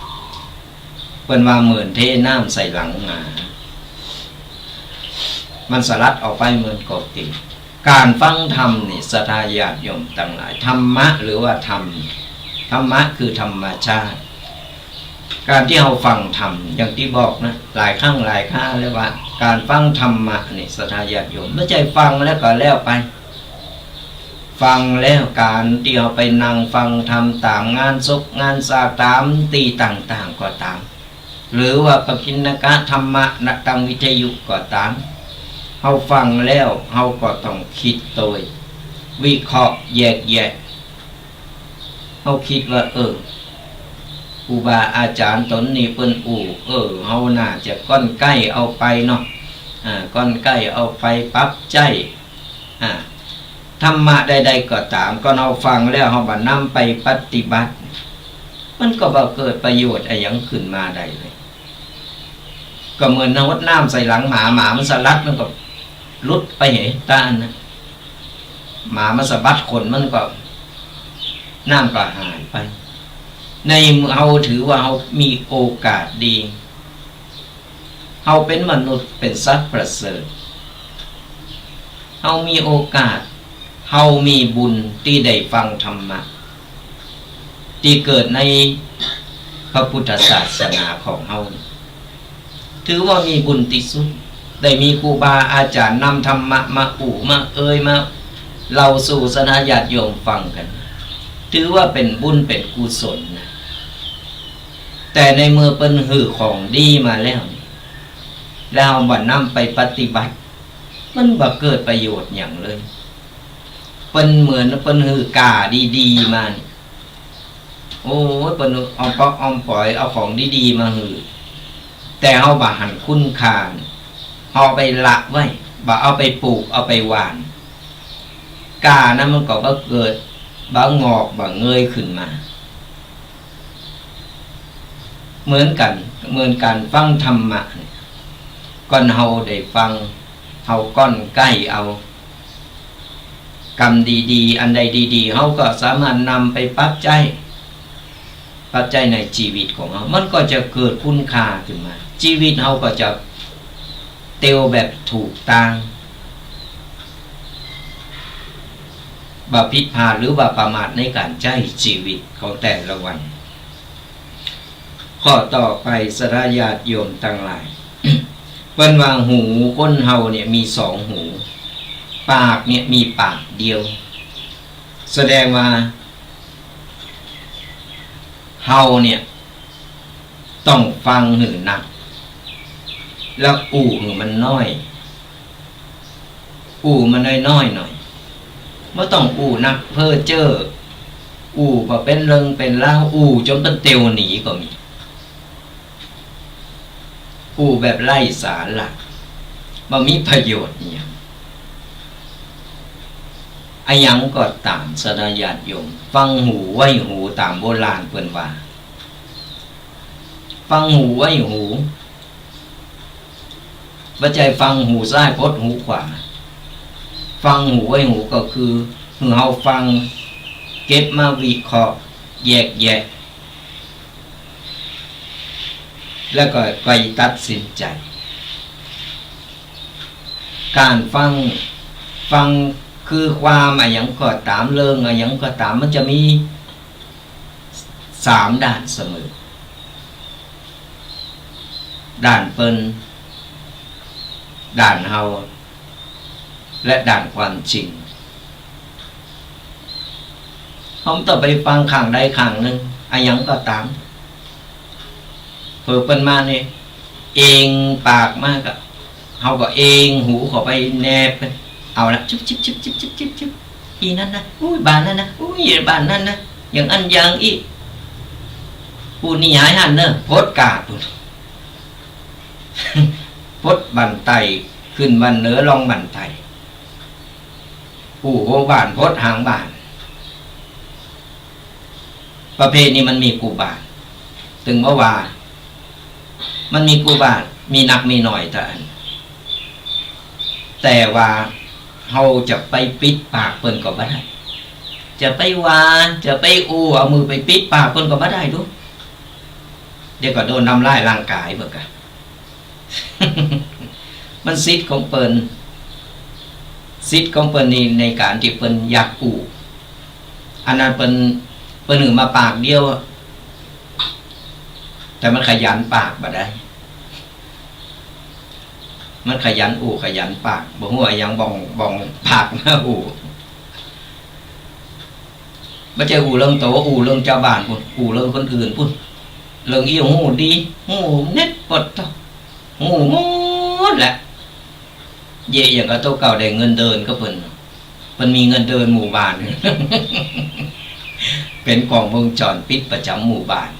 ๆเป็นว่าเหมือนเทน้ำใส่หลังหมามันสลัดออกไปเหมือนกบติการฟังธรรมนี่ศรัทธาญาติโยมทั้งหลายธรรมะหรือว่าธรรมะคือธรรมชาติการที่เราฟังธรรมอย่างที่บอกนะหลายครั้งหลายคราแล้วว่าการฟังธรรมะนี่ศรัทธาญาติโยมไม่ใช่ฟังแล้วก็แล้วไปฟังแล้วการที่เราไปนั่งฟังธรรมตามงานศพงานสาตามตีต่างๆก็ตามหรือว่าปกิณกะธรรมะนตังวิทยุก็ตามเราฟังแล้วเราก็ต้องคิดโดยวิเคราะห์แยกแยะเขาคิดว่าครูบาอาจารย์ตนนี้เปิ้นเฮาน่าจะก้อนใกล้เอาไปเนาะก้อนใกล้เอาไปปรับใจธรรมะใดๆก็ตามก็เอาฟังแล้วเฮาบ่นำไปปฏิบัติมันก็บ่เกิดประโยชน์อะไรหยังขึ้นมาได้เลยก็เหมือนนวดน้ำใส่หลังหมามันสลัดมันก็ลุดไปเหตานะหมามันสะบัดขนมันก็น้ำก็หายไปในเฮาถือว่าเฮามีโอกาสดีเฮาเป็นมนุษย์เป็นสัตว์ประเสริฐเฮามีโอกาสเฮามีบุญที่ได้ฟังธรรมะที่เกิดในพระพุทธศาสนาของเฮาถือว่ามีบุญที่สุดได้มีครูบาอาจารย์นำธรรมะมามามาเล่าสู่สนาญาติโยมฟังกันถือว่าเป็นบุญเป็นกุศลนะแต่ในเมื่อเป็นหือของดีมาแล้วแล้วบ่นำไปปฏิบัติมันบ่เกิดประโยชน์อย่างเลยเป็นเหมือนเป็นหือกาดีๆมาเป็นเอาปอกเอาปล่อยเอาของดีๆมาหือแต่เอาบ่หันคุณค่าเอาไปละไว้บ่เอาไปปลูกเอาไปหว่านกานั้นมันก็บ่เกิดบ่งอกบ่เงยขึ้นมาเหมือนกันฟังธรรมะก่อนเฮาได้ฟังเฮาก้อนใกล้เอา กรรมดีๆอันใดดีๆเขาก็สามารถนำไปปรับใจในชีวิตของเขามันก็จะเกิดคุณค่าขึ้นมาชีวิตเขาก็จะเตียวแบบถูกทางบ่ผิดพลาดหรือว่าประมาทในการใช้ชีวิตของแต่ละวันข้อต่อไปสรญาติโยมทั้งหลาย เพิ่นว่าหูคนเฮาเนี่ยมีสองหูปากเนี่ยมีปากเดียวแสดงว่าเฮาเนี่ยต้องฟังหูหนักแล้วหูมันน้อยหูมันน้อยหน่อยไม่ต้องอู่นักเพ้อเจ้ออู่พอเป็นเริงเป็นเล่าอู่จนเป็นเตียวหนีก็มีอู่แบบไร้สาระบ่มีประโยชน์เนี่ยอายังก็ตามสรญาติโยมฟังหูไว้หูตามโบราณเพิ่นว่าฟังหูไว้หูบ่ใจฟังหูซ้ายพดหูขวาฟังหูไว้หูก็คือเราฟังเก็บมาวิเคราะห์แยกแยะแล้วก็ไปตัดสินใจการฟังคือความอะไรอย่างก็ตามเรื่องอะไรอย่างก็ตามมันจะมี3ด้านเสมอด้านเปิ้นด้านเฮาและด่านความจริงผมต้องไปฟังข้างใดข้างหนึ่งอะไรยังก็ตามเพิ่มเป็นมาเนี่ยเองปากมากอะเขาก็เองหูขอไปแนบเอาละชิบอีนั่นนะอุ้ยบ้านนั่นนะอุ้ยบ้านนั่นนะอย่างอันยังอีกผู้นี่หายหันเนอะโพดกาดโพดบันไตขึ้นบันเนื้อลองบันไตผู้โหบ้านพดหางบ้านประเภทนี้มันมีกูบาทถึงว่ามันมีกูบาทมีหนักมีหน่อยแต่ว่าเราจะไปปิดปากเปิ้นก็บ่ได้จะไปวานจะไปเอามือไปปิดปากเปิ้นก็บ่ได้ดูเดี๋ยวก็โดนทำลายร่างกายเบิกอะ มันสิทธิ์ของเปิ้นสิทธิ์ของเปิ้นนี่ในการที่เปิ้นอยากอันนั้นเปิ้นหนึ่งมาปากเดียวแต่มันขยันปากบ่ได้มันขยันขยันปากบ่ฮู้ว่ายังบ่องปากมาบ่ใช่เรื่องโตเรื่องเจ้าบ้านพุ่นเรื่องคนอื่นพุ่นเรื่องอีหูดีหูเน็ตปดหูหมดแหละเย่อย่างกับโตเก่าได้เงินเดินก็เพิ่นมีเงินเดินหมู่บ้าน เป็นกล่องวงจรปิดประจำหมู่บ้าน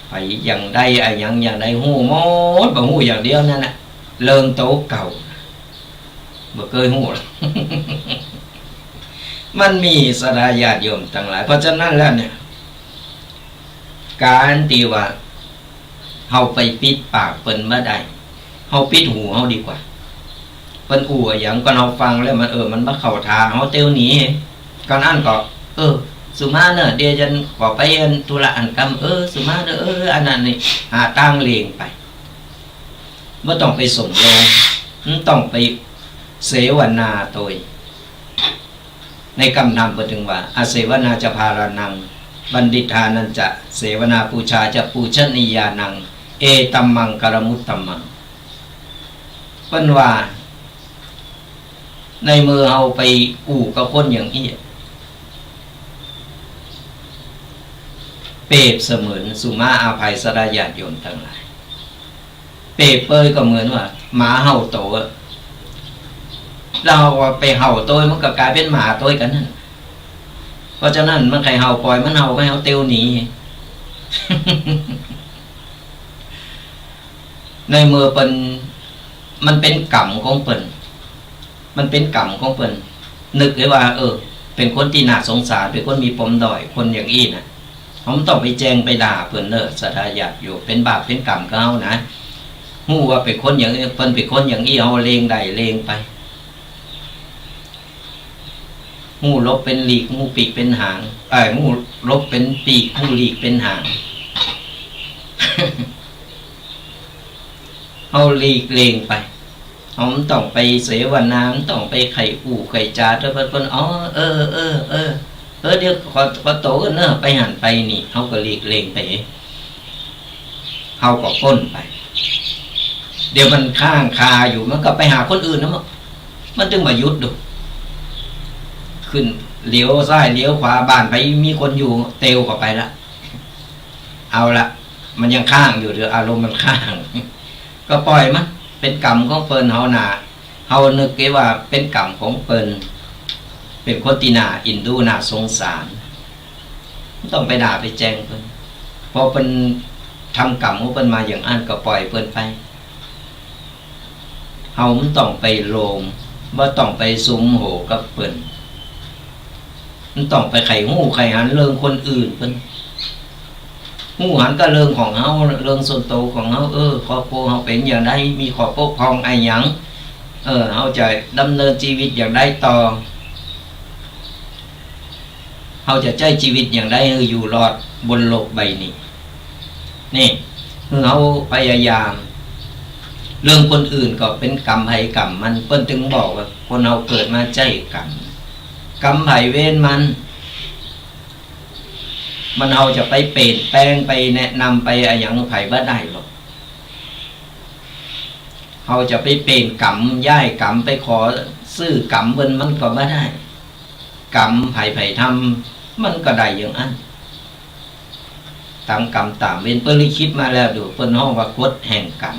ไปอย่างใดอย่างใดหูหมดบ่หูอย่างเดียวนั่นน่ะเลิงโตเก่าบ่เคยหู มันมีสรญาติโยมทั้งหลายเพราะฉะนั้นแล้วเนี่ยการที่ว่าเฮาไปปิดปากเปิ้นบ่ได้เฮาปิดหูเฮาดีกว่าเปิ้นอย่างก็เฮาฟังแล้วมันบ่เข้าทางเฮาเตียวหนีก่อนอันก็สุมาเนอะเดี๋ยวจะขอไปธุระอันกรรมสุมาเนอะอันนั้นนี่หาตั้งเลงไปบ่ต้องไปส่งลงต้องไปเสวนาโดยในคำนำเพิ่นถึงว่าอาเสวนาจะพารานังบัณฑิทานันจะเสวนาปูชาจะปูชนียานังเอตัมมังกรมุตตัมมังเพิ่นว่าในมือเอาไปกับคนอย่างนี้เปรียบเสมือนสุมาอาภัยสรญาติโยมทั้งหลายเปรียบเปยก็เหมือนว่าหมาเห่าโตเราไปเห่าโตมันก็กลายเป็นหมาโตกันนั่นเพราะฉะนั้นมันใครเห่าปล่อยมันเห่าไม่เห่าเตียวหนี ในมือเปิ้นมันเป็นกรรมของเปิ้นมันเป็นกรรมของเปิ้นนึกเลยว่าเป็นคนที่น่าสงสารเป็นคนมีปมด้อยคนอย่างอี้นะผมต้องไปแจ้งไปด่าเพิ่นสรญาติอยู่เป็นบาปเป็นกรรมเขานะฮู้ว่าเป็นคนอย่างเพิ่นเป็นคนอย่างอี้เฮาเลงได้เลงไป งูลบเป็นหลีกงูปีกเป็นหางงูลบเป็นปีกงูหลีกเป็นหางเอาหลีกเลงไปเอามันต้องไปเสวนามันต้องไปไข่อู่ไข่จาเพิ่นอ๋อเดี๋ยวขอโตกันเนอะไปหันไปนี่เขาก็หลีกเลงไปเขาก็พ้นไปเดี๋ยวมันข้างคาอยู่มันก็ไปหาคนอื่นนะมันจึงมายุดดูขึ้นเลี้ยวซ้ายเลี้ยวขวาบ้านไปมีคนอยู่เตวก็ไปละเอาละมันยังข้างอยู่หรืออารมณ์มันข้างก็ปล่อยมันเป็นกรรมของเปิ้นเฮาหนาเฮานึกว่าเป็นกรรมของเปิ้นเป็นคนที่น่าอินดูน่าสงสารต้องไปด่าไปแจ้งเปิ้นพอเปิ้นทำกรรมของเปิ้นมาอย่างอันก็ปล่อยเปิ้นไปเฮามันต้องไปโลมบ่ต้องไปสุมโหกับเปิ้นมันต้องไปไขหูไขหันเรื่องคนอื่นเปิ้นหูหันก็เรื่องของเฮาเรื่องส่วนตัวของเฮาครอบครัวเฮาเป็นอย่างไรมีข้อปกครองอะไรหยังเฮาจะดำเนินชีวิตอย่างไรต่อเฮาจะใช้ชีวิตอย่างไรให้อยู่รอดบนโลกใบนี้นี่เฮาพยายามเรื่องคนอื่นก็เป็นกรรมไผกรรมมันเพิ่นถึงบอกว่าคนเฮาเกิดมาใช้กรรมไผเวรมันเฮาจะไปเปลี่ยนแปลงไปแนะนำไปอะไรอย่างไผบ่ได้หรอกเฮาจะไปเปลี่ยนกรรมย้ายกรรมไปขอซื้อกรรมเบิ่นมันก็บ่ได้กรรมไผทำมันก็ได้อย่างนั้นตามกรรมตามเวรเพิ่นลิขิตมาแล้วดูเพิ่นฮ้องว่ากฎแห่งกรรม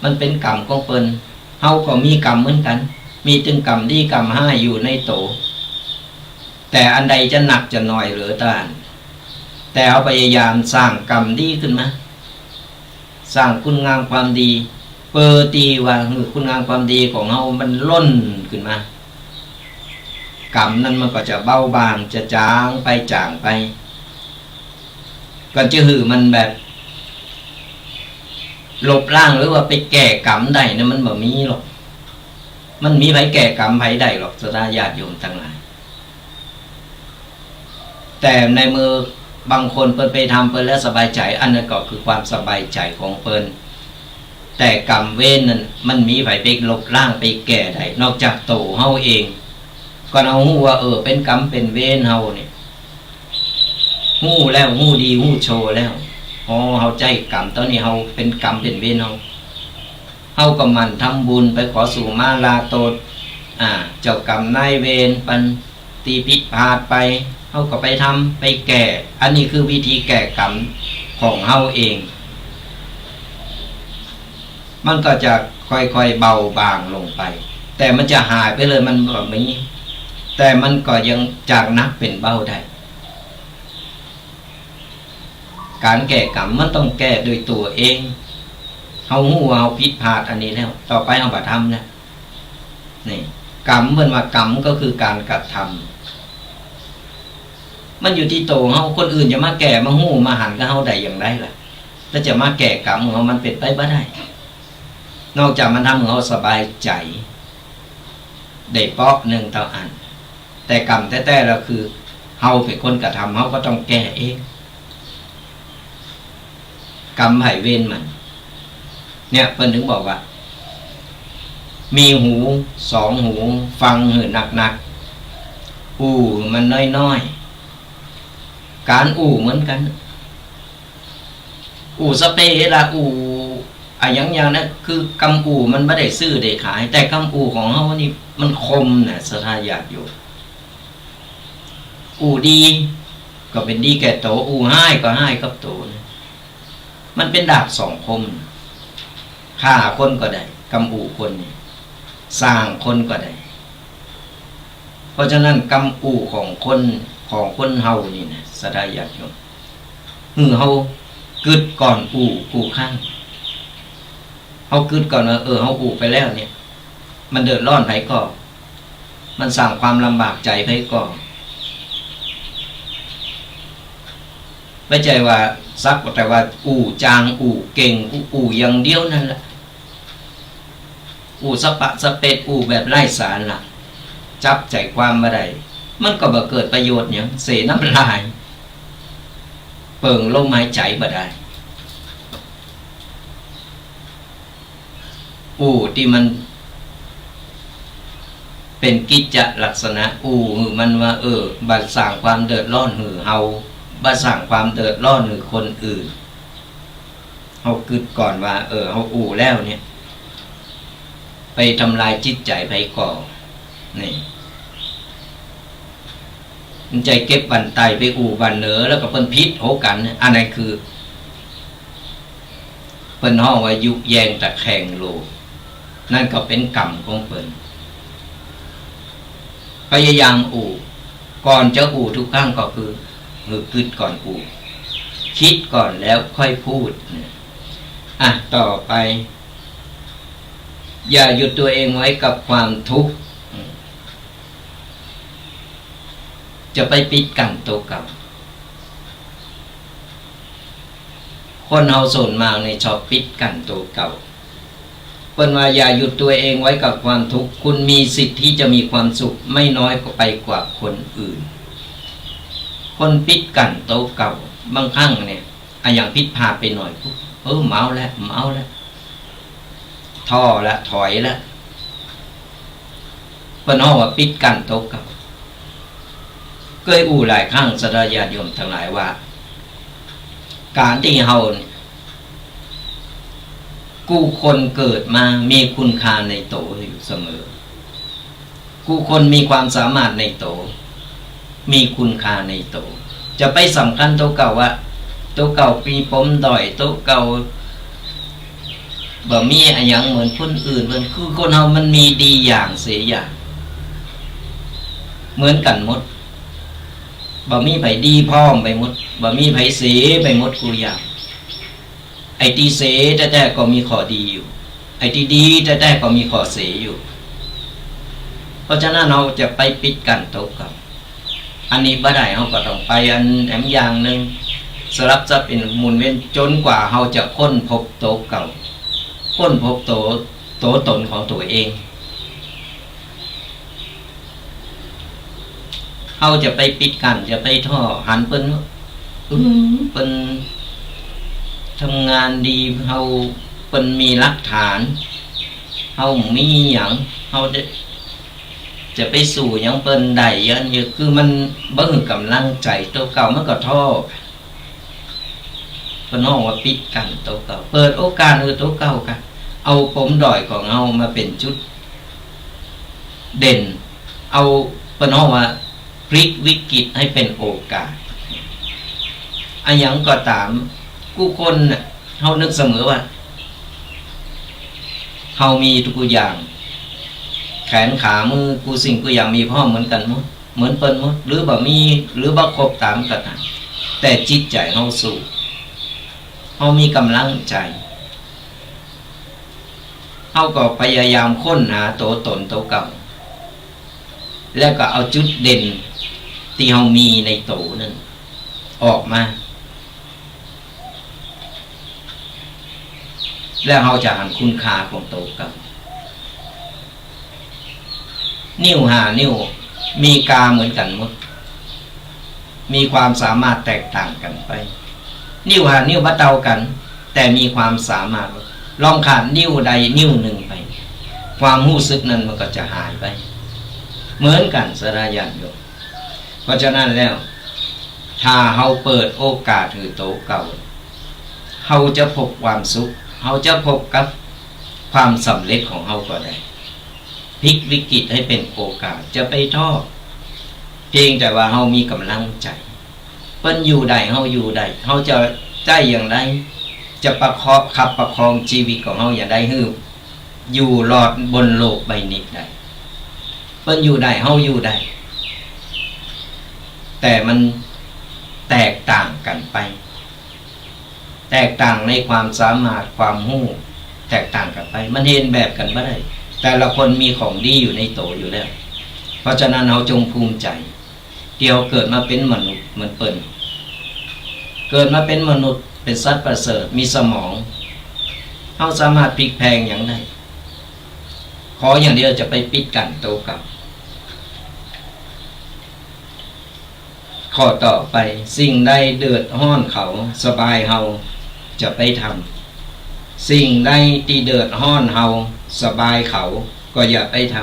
มันเป็นกรรมของเพิ่นเฮาก็มีกรรมเหมือนกันมีถึงกรรมดีกรรมห้าอยู่ในโตแต่อันใดจะหนักจะน้อยเหลือต้านแต่เอาพยายามสร้างกรรมดีขึ้นมาสร้างคุณงามความดีเปิดตีว่าคุณงามความดีของเฮามันล้นขึ้นมากรรมนั้นมันก็จะเบาบางจะจางไปก็จะหือมันแบบลบล้างหรือว่าไปแก้กรรมได้นะมันบ่มีหรอกมันมีไผแก่กรรมไผได้หรอกสดาญาติโยมทั้งหลายแต่ในมือบางคนเปิ้นไปทำเปิ้นแล้วสบายใจอันนั้นก็คือความสบายใจของเปิ้นแต่กรรมเวรนั้นมันมีไผไปลบล้างไปแก้ได้นอกจากโตเฮาเองก็เอาฮู้ว่าเป็นกรรมเป็นเวรเฮาเนี่ยฮู้แล้วฮู้ดีฮู้โชว์แล้วเฮาใจกรรมตอนนี้เฮาเป็นกรรมเป็นเวรเฮาก็มันทำบุญไปขอสู่มาลาโตดเจ้ากรรมนายเวรปันตีพิพาทไปเฮาก็ไปทำไปแก่อันนี้คือวิธีแก้กรรมของเฮาเองมันก็จะค่อยๆเบาบางลงไปแต่มันจะหายไปเลยมันแบบนี้แต่มันก็ยังจากนักเป็นเบาได้การแก้กรรมมันต้องแก้โดยตัวเองเฮาฮู้ว่าเฮาผิดพลาดอันนี้แล้วต่อไปเฮาบ่ทำนะนี่กรรมเพิ่นว่ากรรมก็คือการกระทำมันอยู่ที่โตเฮาคนอื่นจะมาแก้มาฮู้มาหันกับเฮาได้อย่างไรล่ะถ้าจะมาแก้กรรมของเฮามันเป็นไปบ่ได้นอกจากมันทำให้เฮาสบายใจได้เปาะหนึ่งเท่าอันแต่กรรมแท้ๆแล้วคือเฮาเป็นคนกระทำเฮาก็ต้องแก้เองกรรมไผเวรมันเนี่ยเพิ่นถึงบอกว่ามีหูสองหูฟังหือหนักมันน้อยๆการเหมือนกันสเปรย์ละอย่างนั้นคือกำมันไม่ได้ซื้อได้ขายแต่กำของเฮานี่มันคมนะสถาญาติอยู่ดีก็เป็นดีแก่โตให้ก็ให้กับโตนะมันเป็นดาบสองคมฆ่าคนก็ได้กำคนนี่สร้างคนก็ได้เพราะฉะนั้นกำของคนเฮานี่นะสดายญาติโยมเฮากึดก่อนข้างเฮากึดก่อนว่าเฮาไปแล้วเนี่ยมันเดือดร้อนไผก็มันสร้างความลำบากใจไผก็ไม่ใช่ว่าซักแต่ว่าจางเก่งอย่างเดียวนั่นแหละ อู่สปะสเปดอู่แบบไร้สาระจับใจความบ่ได้มันก็บ่เกิดประโยชน์หยังเสน้ำลายเปิ่งลมหายใจบ่ได้อู่ที่มันเป็นกิจจลักษณะอู่มันว่าบัดสร้างความเดือดร้อนหือเฮาบัดสร้างความเดือดร้อนหือคนอื่นเฮาคิดก่อนว่าเฮาอู่แล้วเนี่ยไปทำลายจิตใจไผก่อนี่มันใจเก็บบันไตไปอู่บันเหนือแล้วก็เพิ่นพิษโหกันอันนั้นคือเพิ่นฮ้องว่ายุแยงตะแคงโลกนั่นก็เป็นกรรมของเพิ่นพยายามอู่ก่อนจะอู่ทุกครั้งก็คือคิดก่อนอู่คิดก่อนแล้วค่อยพูดต่อไปอย่าหยุดตัวเองไว้กับความทุกข์จะไปปิดกั้นตัวเก่าคนเฮาส่วนมากในชอบปิดกั้นตัวเก่าเปิ้นว่าอย่าหยุดตัวเองไว้กับความทุกข์คุณมีสิทธิ์ที่จะมีความสุขไม่น้อยไปกว่าคนอื่นคนปิดกั้นตัวเก่าบางครั้งเนี่ยอย่างผิดพลาดไปหน่อยเมาแล้วท่อละถอยละเปิ้นฮ้องว่าปิดกั้นตัวเก่าเคยอู่หลายครั้งศรัทธาญาติโยมทั้งหลายว่าการที่เฮากู้คนเกิดมามีคุณค่าในโตอยู่เสมอกู้คนมีความสามารถในโตมีคุณค่าในโตจะไปสำคัญโตเก่าว่าโตเก่าปีปมด้อยโตเก่าบ่มีอะไรอย่างเหมือนคนอื่นเพิ่นคือคนเฮามันมีดีอย่างเสียอย่างเหมือนกันหมดบ่มีไผดีพร้อมไปหมดบ่มีไผเสียไปหมดกูอย่างไอ้ที่เสียแต่ก็มีข้อดีอยู่ไอ้ที่ดีแต่ก็มีข้อเสียอยู่เพราะฉะนั้นเราจะไปปิดกั้นโตกับอันนี้บ่ได้เฮาก็ต้องไปอันแอมอย่างนึงสลับจะเป็นหมุนเวียนจนกว่าเฮาจะค้นพบโตเก่าค้นพบโตตนของตัวเองเฮาจะไปปิดกั้นจะไปท่อหันเปิ้นเปิ้นทำงานดีเฮาเปิ้นมีหลักฐานเฮามีหยังเฮาจะไปสู่หยังเปิ้นได้เยอะอยู่คือมันบ่มีกำลังใจตัวเก่ามันก็ท้อเพิ่นฮ้องว่าปิดกั้นตัวเก่าเปิดโอกาสตัวเก่ากันเอาปมด้อยของเฮามาเป็นจุดเด่นเอาเปิ้นฮ้องว่าพลิกวิกฤตให้เป็นโอกาสอันหยังก็ตามผู้คนน่ะเฮานึกเสมอว่าเฮามีทุกอย่างแขนขามือกูสิ่งกูอย่างมีพร้อมเหมือนกันหมดเหมือนเปิ้นหมดหรือบ่มีหรือบ่ครบตามกตัญแต่จิตใจเฮาสู้เฮามีกำลังใจเฮาก็พยายามค้นหาตัวตนตัวเก่าแล้วก็เอาจุดเด่นที่เฮามีในโตนั้นออกมาแล้วเราจะหันคุณค่าของโตกับนิ้วนิ้วมีกาเหมือนกันหมดมีความสามารถแตกต่างกันไปนิ้วนิ้วบ่เท่ากันแต่มีความสามารถลองขาดนิ้วใดนิ้วหนึ่งไปความรู้สึกนั้นมันก็จะหายไปเหมือนกันสระญาติโยมเพราะฉะนั้นแล้วถ้าเฮาเปิดโอกาสถือโตเก่าเฮาจะพบความสุขเฮาจะพบกับความสำเร็จของเฮาก็ได้พลิกวิกฤตให้เป็นโอกาสจะไปท้อเพียงแต่ว่าเฮามีกำลังใจเปิ้นอยู่ได้เฮาอยู่ได้เฮาจะได้อย่างไรจะประคองชีวิตของเฮาอย่างใดให้อยู่รอดบนโลกใบนี้ได้เปิ้นอยู่ได้เฮาอยู่ได้แต่มันแตกต่างกันไปแตกต่างในความสามารถความรู้แตกต่างกันไปมันเห็นแบบกันบ่ได้แต่ละคนมีของดีอยู่ในโตอยู่แล้วเพราะฉะนั้นเราจงภูมิใจเกี่ยวเกิดมาเป็นมนุษย์เหมือนเปิ้นเกิดมาเป็นมนุษย์เป็นสัตว์ประเสริฐมีสมองเราสามารถพลิกแพลงอย่างใด ขออย่างเดียวจะไปปิดกันโตกับข้อต่อไปสิ่งใดเดือดร้อนเขาสบายเฮาจะไปทำสิ่งใดที่เดือดร้อนเฮาสบายเขาก็อย่าไปท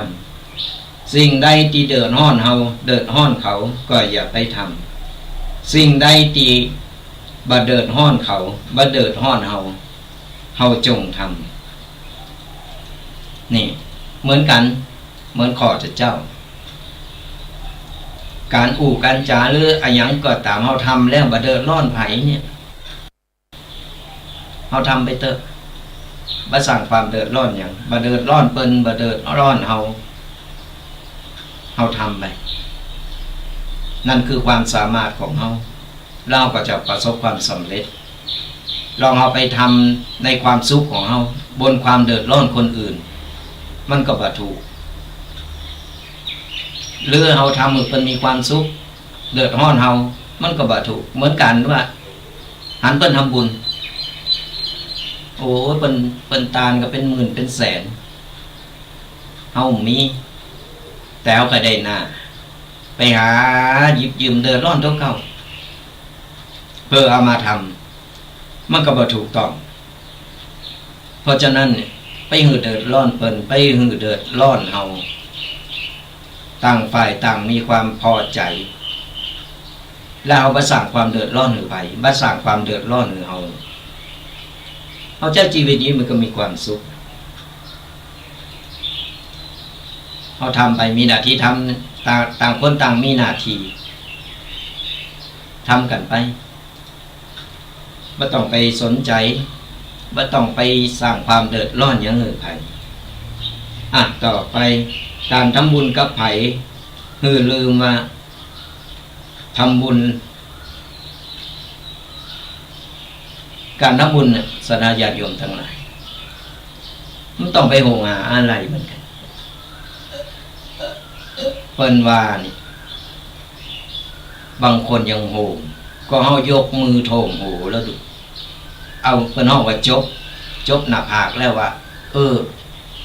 ำสิ่งใดที่เดือดร้อนเฮาเดือดร้อนเขาก็อย่าไปทำสิ่งใดที่บ่เดือดร้อนเขาบ่เดือดร้อนเฮาจงทำนี่เหมือนกันเหมือนขอเจ้าการการจาหรืออะไรอย่างก็ตามเฮาทำแล้วบ่เดือดร้อนไผเนี่ยเฮาทำไปเถอะบ่สร้างความเดือดร้อนอย่างบ่เดือดร้อนเปิ้นบ่เดือดร้อนเฮาทำไปนั่นคือความสามารถของเฮาเราก็จะประสบความสำเร็จลองเอาไปทำในความสุขของเฮาบนความเดือดร้อนคนอื่นมันก็บ่ถูกหรือเฮาทำให้เพิ่นมีความสุขเดือดร้อนเฮามันก็บ่ถูกเหมือนกันว่าหันเพิ่นทำบุญโอ้เปิ้นตาลก็เป็นหมื่นเป็นแสนเฮามีแต่เฮาก็ได้หน้าไปหาหยิบยืมเดือดร้อนทุกเขาเพื่อเอามาทำมันก็บ่ถูกต้องเพราะฉะนั้นไปหือเดือดร้อนเปิ้นไปหือเดือดร้อนเฮาต่างฝ่ายต่างมีความพอใจแล้วเอาบ่สร้างความเดือดร้อนหรือไปบ่สร้างความเดือดร้อนหรือเฮาเจ้าชีวิตนี้มันก็มีความสุขเขาทำไปมีหน้าที่ทำต่างคนต่างมีหน้าที่ทำกันไปไม่ต้องไปสนใจไม่ต้องไปสร้างความเดือดร้อนอย่างอื่นไผต่อไปการทำบุญกับไผลืมว่าทำบุญการทำบุญเนี่ยสนาญาติโยมทั้งหลายมันต้องไปโหงหาอะไรเหมือนกันเปิ้นว่านี่บางคนยังโหงก็เฮายกมือโถมโหแล้วดูเอาเปิ้นเฮาว่าจบหน้าผากแล้วว่า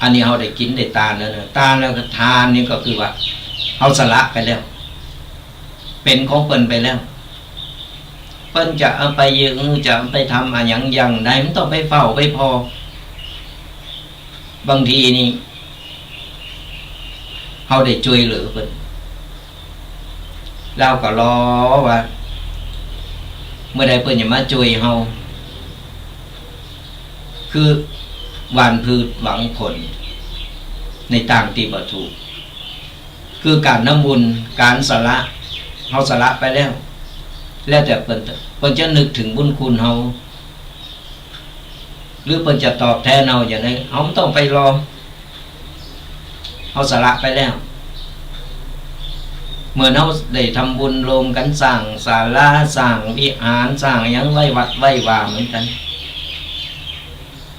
อันนี้เฮาได้กินได้ตาลแล้วนะตาลแล้วก็ทานนี่ก็คือว่าเฮาสละไปแล้วเป็นของเปิ้นไปแล้วเปิ้นจะเอาไปยืงจะไปทำอะไรอย่างใดมันต้องไปเฝ้าไปพอบางทีนี่เขาได้ช่วยเหลือเปิ้นเราก็รอว่าเมื่อใดเปิ้นจะมาช่วยเฮาคือหว่านพืชหวังผลในต่างที่บ่ถูกคือการน้ำบุญการสละเฮาสละไปแล้วแต่เปิ้นจะนึกถึงบุญคุณเฮาหรือเปิ้นจะตอบแทนเฮาอย่างไรเฮาไม่ต้องไปรอเฮาสละไปแล้วเมื่อเฮาได้ทำบุญรวมกันสร้างศาลาสร้างวิหารสร้างหยังไว้วัดไว้ว่าเหมือนกัน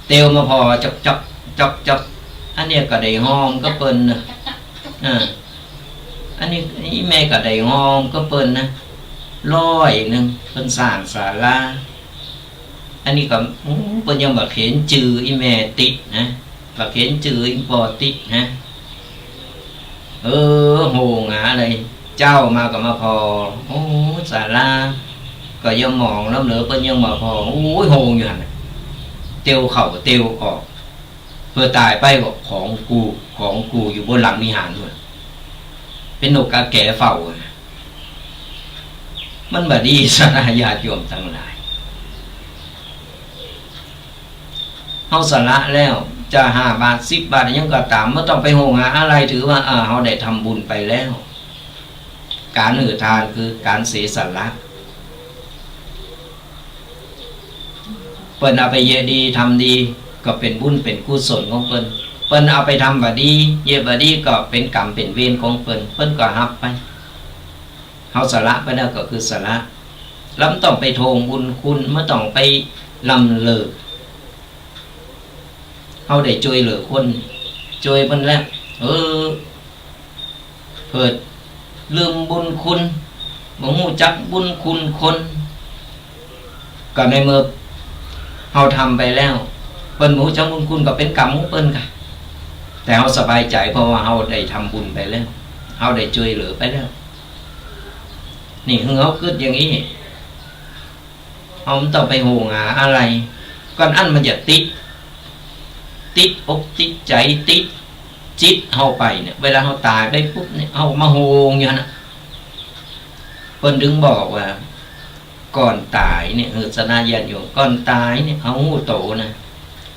เตียวมาพอจอกอันนี้ก็ได้ห้องก็เปิ้นนะอันนี้แม่ก็ได้ห้องก็เปิ้นนะ100เพิ่นสร้างศาลาอันนี้ก็เพิ่นยังบ่เขียนชื่ออีแม่ติดนะบ่เขียนชื่ออีพ่อติดนะโหงาเลยเจ้ามาก็มาพอโอ้ศาลาก็ยังมองแล้วเหลือเพิ่นยังมาพอโอ้ยโหงอยู่หั่นเตียวเข้าเตียวออกเพื่อตายไปก็ของกูอยู่บนหลังวิหารด้วยเป็นนกกาแก่เฝ้ามันบ่ดีสนาญาติโยมทั้งหลายเฮาสละแล้วจะ5 บาท10 บาทยังก็ตามไม่ต้องไปโหงหาอะไรถือว่าเฮาได้ทำบุญไปแล้วการหือทานคือการเสียสละเปิ้นเอาไปเยดีทำดีก็เป็นบุญเป็นกุศลของเปิ้นเอาไปทำบ่ดีเยบ่ดีก็เป็นกรรมเป็นเวรของเปิ้นก็รับไปเฮาสละไปแล้วก็คือสละแล้วไม่ต้องไปโทงบุญคุณไม่ต้องไปลำเลิกเฮาได้ช่วยเหลือคนช่วยเพิ่นแล้วเพิ่นลืมบุญคุณบ่ฮู้จักบุญคุณคนก็ในเมื่อเฮาทำไปแล้วเปิ้นบ่ฮู้จักบุญคุณก็เป็นกรรมของเปิ้นค่ะ แต่เฮาสบายใจเพราะว่าเฮาได้ทำบุญไปแล้วเฮาได้ช่วยเหลือไปแล้วนี่เฮาคิดอย่างนี้เฮาไม่ต้องไปโหงหาอะไรก่อนอันมันจะติดอกติดใจติดจิตเฮาไปเนี่ยเวลาเฮาตายไปปุ๊บเนี่ยเฮามาโหงอย่างนั้นเพิ่นถึงบอกว่าก่อนตายเนี่ยสนาญาติโยมก่อนตายเนี่ยเฮาหูโตนะ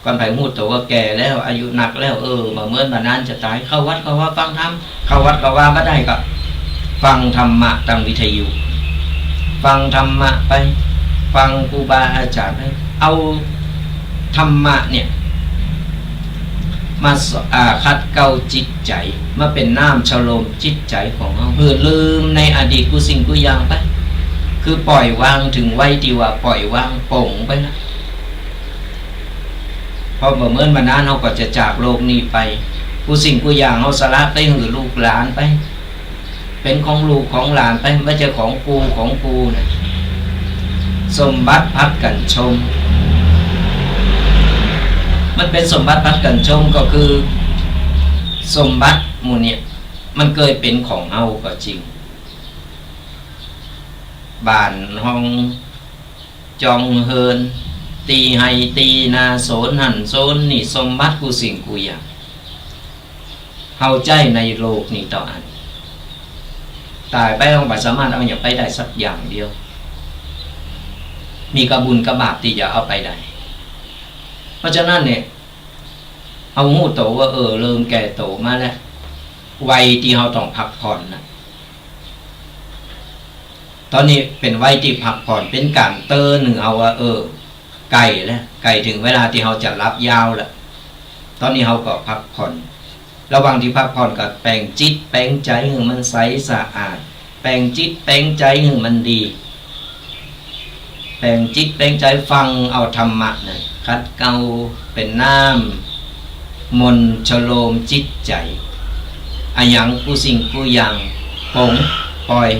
ก่อนไปหูโตว่าแก่แล้วอายุหนักแล้วมาเมื่อนั้นจะตายเข้าวัดก็ว่าฟังธรรมเข้าวัดก็ว่าบ่ได้ก็ฟังธรรมะทางวิทยุฟังธรรมะไปฟังครูบาอาจารย์ไปเอาธรรมะเนี่ยมาคัดเกลาจิตใจมาเป็นน้ำชโลมจิตใจของเราเพื่อลืมในอดีตกูสิ่งกูอย่างไปคือปล่อยวางถึงไว้ที่ว่าปล่อยวางโป่งไปนะพอเมื่อวันนั้นเราก็จะจากโลกนี้ไปกูสิ่งกูอย่างเราสละไปหือลูกหลานไปเป็นของลูกของหลานไปไม่ใช่ของกูนะสมบัติพัดกันชมมันเป็นสมบัติพัดกันชมก็คือสมบัติหมู่เนี่ยมันเคยเป็นของเฮาก็จริงบ้านห้องจองเฮินตีให้ตีนาโสนหันโซนนี่สมบัติกูสิ่งกูอย่างเฮาใจในโลกนี้ต่ออันตายไปเราไม่สามารถเอาอย่างไปได้สักอย่างเดียวมีกระบุญกระบาปที่จะเอาไปได้เพราะฉะนั้นเนี่ยเอาหูโตว่าเริ่มแก่โตมาแล้ววัยที่เราต้องพักผ่อนนะตอนนี้เป็นวัยที่พักผ่อนเป็นการเตือนเอาว่าไก่แล้วไก่ถึงเวลาที่เราจะรับยาวแล้วตอนนี้เราก็พักผ่อนระหว่างที่พักผ่อนก็แปลงจิตแปลงใจให้มันใสสะอาดแปลงจิตแปลงใจให้มันดีแปลงจิตแปลงใจฟังเอาธรรมะนะคัดเกลาเป็นน้ำมนต์ชโลมจิตใจอะหยังกูสิ่งกูอย่างปงปล่อย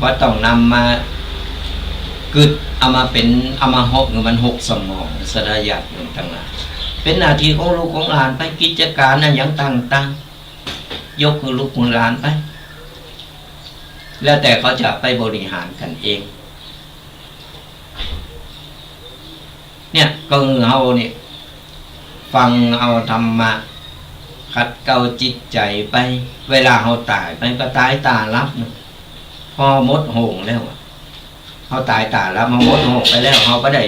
ว่าต้องนำมากึดเอามาหกหรือมันหกสมองสลายญาติโยมทั้งหลายเป็นหน้าที่ของลูกของหลานไปกิจการนะอย่างต่างๆยกมือลูกมือหลานไปแล้วแต่เขาจะไปบริหารกันเองเนี่ยก็เอาเนี่ยฟังเอาธรรมะขัดเกลาจิตใจไปเวลาเขาตายไปก็ตายตาลับนะพอมดโหงแล้วเขาตายตาลับเขามดโหงไปแล้วเขาก็ได้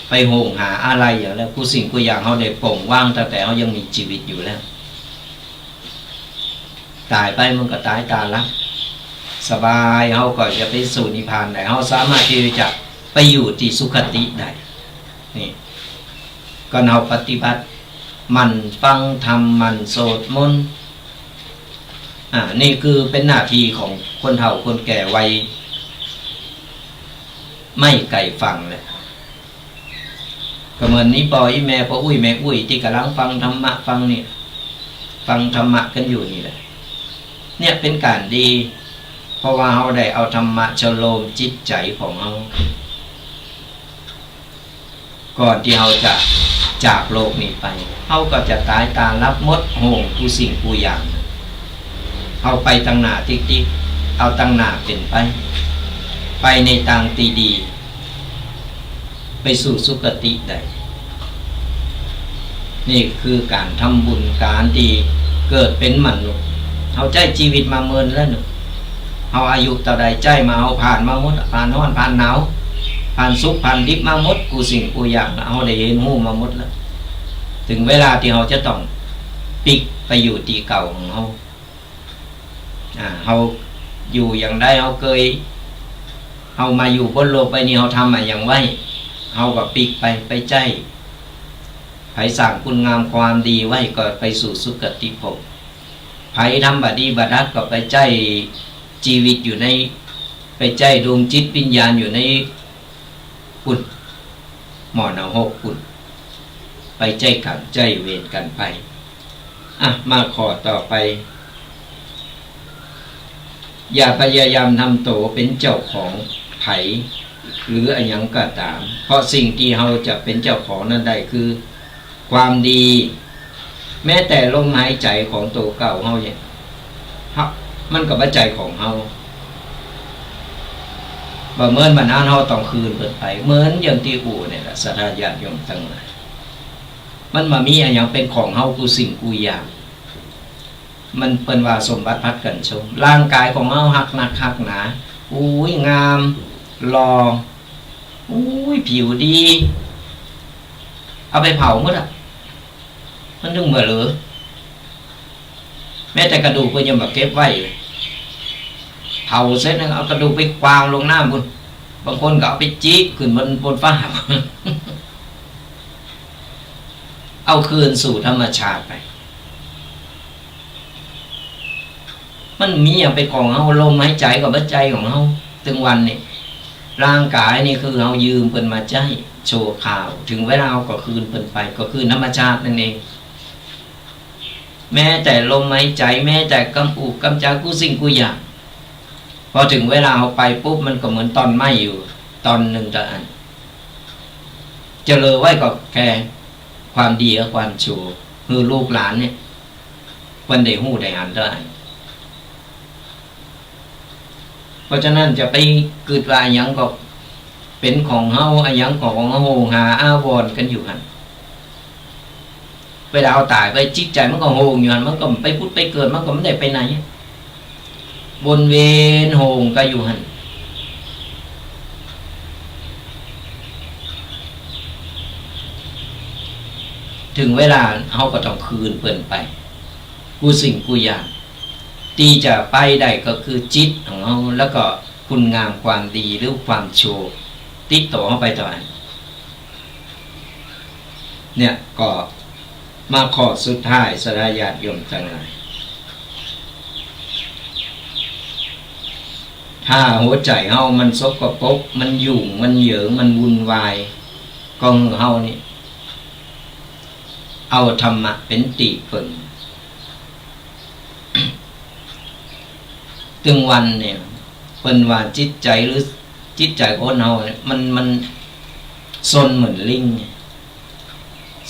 ไปโหงหาอะไรอย่างแล้วกูสิ่งกูอย่างเขาได้โปร่งว่างแต่เขายังมีชีวิตอยู่แล้วตายไปมันก็ตายตาลับสบายเขาก็จะไปสู่นิพพานได้เขาสามารถที่จะไปอยู่ที่สุคติได้นี่ก็เราปฏิบัติมันฟังธรรมมันโสดมนต์นี่คือเป็นหน้าที่ของคนเฒ่าคนแก่วัยไม่ไก่ฟังเลยก็เหมือนนี้ปอยแม่พ่ออุ้ยแม่อุ้ยที่กำลังฟังธรรมะฟังเนี่ยฟังธรรมะกันอยู่นี่แหละเนี่ยเป็นการดีเพราะว่าเขาได้เอาธรรมะชโลมจิตใจของเขาก่อนที่เขาจะจากโลกนี้ไปเขาก็จะตายตารับมดโหงกูสิ่งกูอย่างเอาไปตั้งหน้าติ๊กเอาตั้งหน้าเป็นไปในทางตีดีไปสู่สุคติได้นี่คือการทำบุญการที่เกิดเป็นมนุษย์เขาใจชีวิตมาเมินแล้วหนูเขาอายุต่อใดใจมาเขาผ่านมาหมดผ่านร้อนผ่านหนาวผ่านสุขผ่านดิบมาหมดกูสิ่งกูอย่างเขาได้เห็นหูมาหมดแล้วถึงเวลาที่เขาจะต้องปิกไปอยู่ที่เก่าของเขาเขาอยู่อย่างได้เขาเคยเขามาอยู่บนโลกไปนี่เขาทำอย่างไว้เขาก็ปิกไปใจไผสั่งคุณงามความดีไว้ก็ไปสู่สุคติภพไผทำบดีบดัดก็ไปใจชีวิตอยู่ในไปใจดวงจิตวิญญาณอยู่ในกุฏหมอนเอาหกกุฏไปใจกันใจเวรกันไปมาขอต่อไปอย่าพยายามทำโตเป็นเจ้าของไผหรืออะไรอย่างก็ตามเพราะสิ่งที่เราจะเป็นเจ้าของนั้นได้คือความดี แม้แต่ลมหายใจของตัวเก่าเฮาเนี่ยมันก็บ่ใจของเฮาบ่เหมือนบ้านนั้นเฮาต้องคืนเพิ่นไปเหมือนอย่างที่อู่เนี่ยล่ะศรัทธาญาติโยมทั้งหลายมันมามีอะไรอย่างเป็นของเฮากูสิ่งกูอย่างมันเป็นว่าสมบัติพัดกันชมร่างกายของเฮาหักหนักหักหนาอุ้ยงามหล่ออุ้ยผิวดีเอาไปเผาหมดอ่ะมันถึงเมื่อเหลือแม้แต่กระดูกก็ยังมาเก็บไว้เผาเสร็จแล้วเอากระดูกไปวางลงน้ำบุญบางคนก็เอาไปจี้ขึ้นบนฟ้า เอาคืนสู่ธรรมชาติไปมันมีอย่างเป็นของเฮาลมหายใจกับบัจใจของเฮาถึงวันนี้ร่างกายนี่คือเฮายืมเพิ่นมาใจโชว์ข่าวถึงเวลาเอาก็คืนเพิ่นไปก็คือธรรมชาตินั่นเองแม้แต่ลมหายใจแม้แต่กำอูกำจากูสิ่งกูอย่างพอถึงเวลาเอาไปปุ๊บมันก็เหมือนตอนไหม้อยู่ตอนหนึ่งตะอันเจริญไว้ก็แค่ความดีกับความชั่วคือลูกหลานเนี่ยวันได้หู้ได้อ่านได้เพราะฉะนั้นจะไปเกิดว่าอย่างก็เป็นของเฮาอย่างของเฮาหาอาวรกันอยู่หันเวลาเอาตายไปจิตใจมันก็โหงอยู่หันมันก็ไปพุทธไปเกิดมันก็ไม่ได้ไปไหนบนเวนโหงก็อยู่หันถึงเวลาเฮาก็ต้องคืนเพิ่นไปกูสิ่งกูอย่างที่จะไปได้ก็คือจิตของเฮาแล้วก็คุณงามความดีหรือความโชว์ติดต่อเฮาไปต่อเนี่ยก็มาข้อสุดท้ายสดาญาติโยมทั้งหลายถ้าหัวใจเฮามันสกปรกมันยุ่งมันเหยิงมันวุ่นวายก็เฮานี่เอาธรรมะเป็นติเพิ่นถึงวันเนี่ยเพิ่นว่าจิตใจหรือจิตใจของเฮาเนี่ยมันซนเหมือนลิง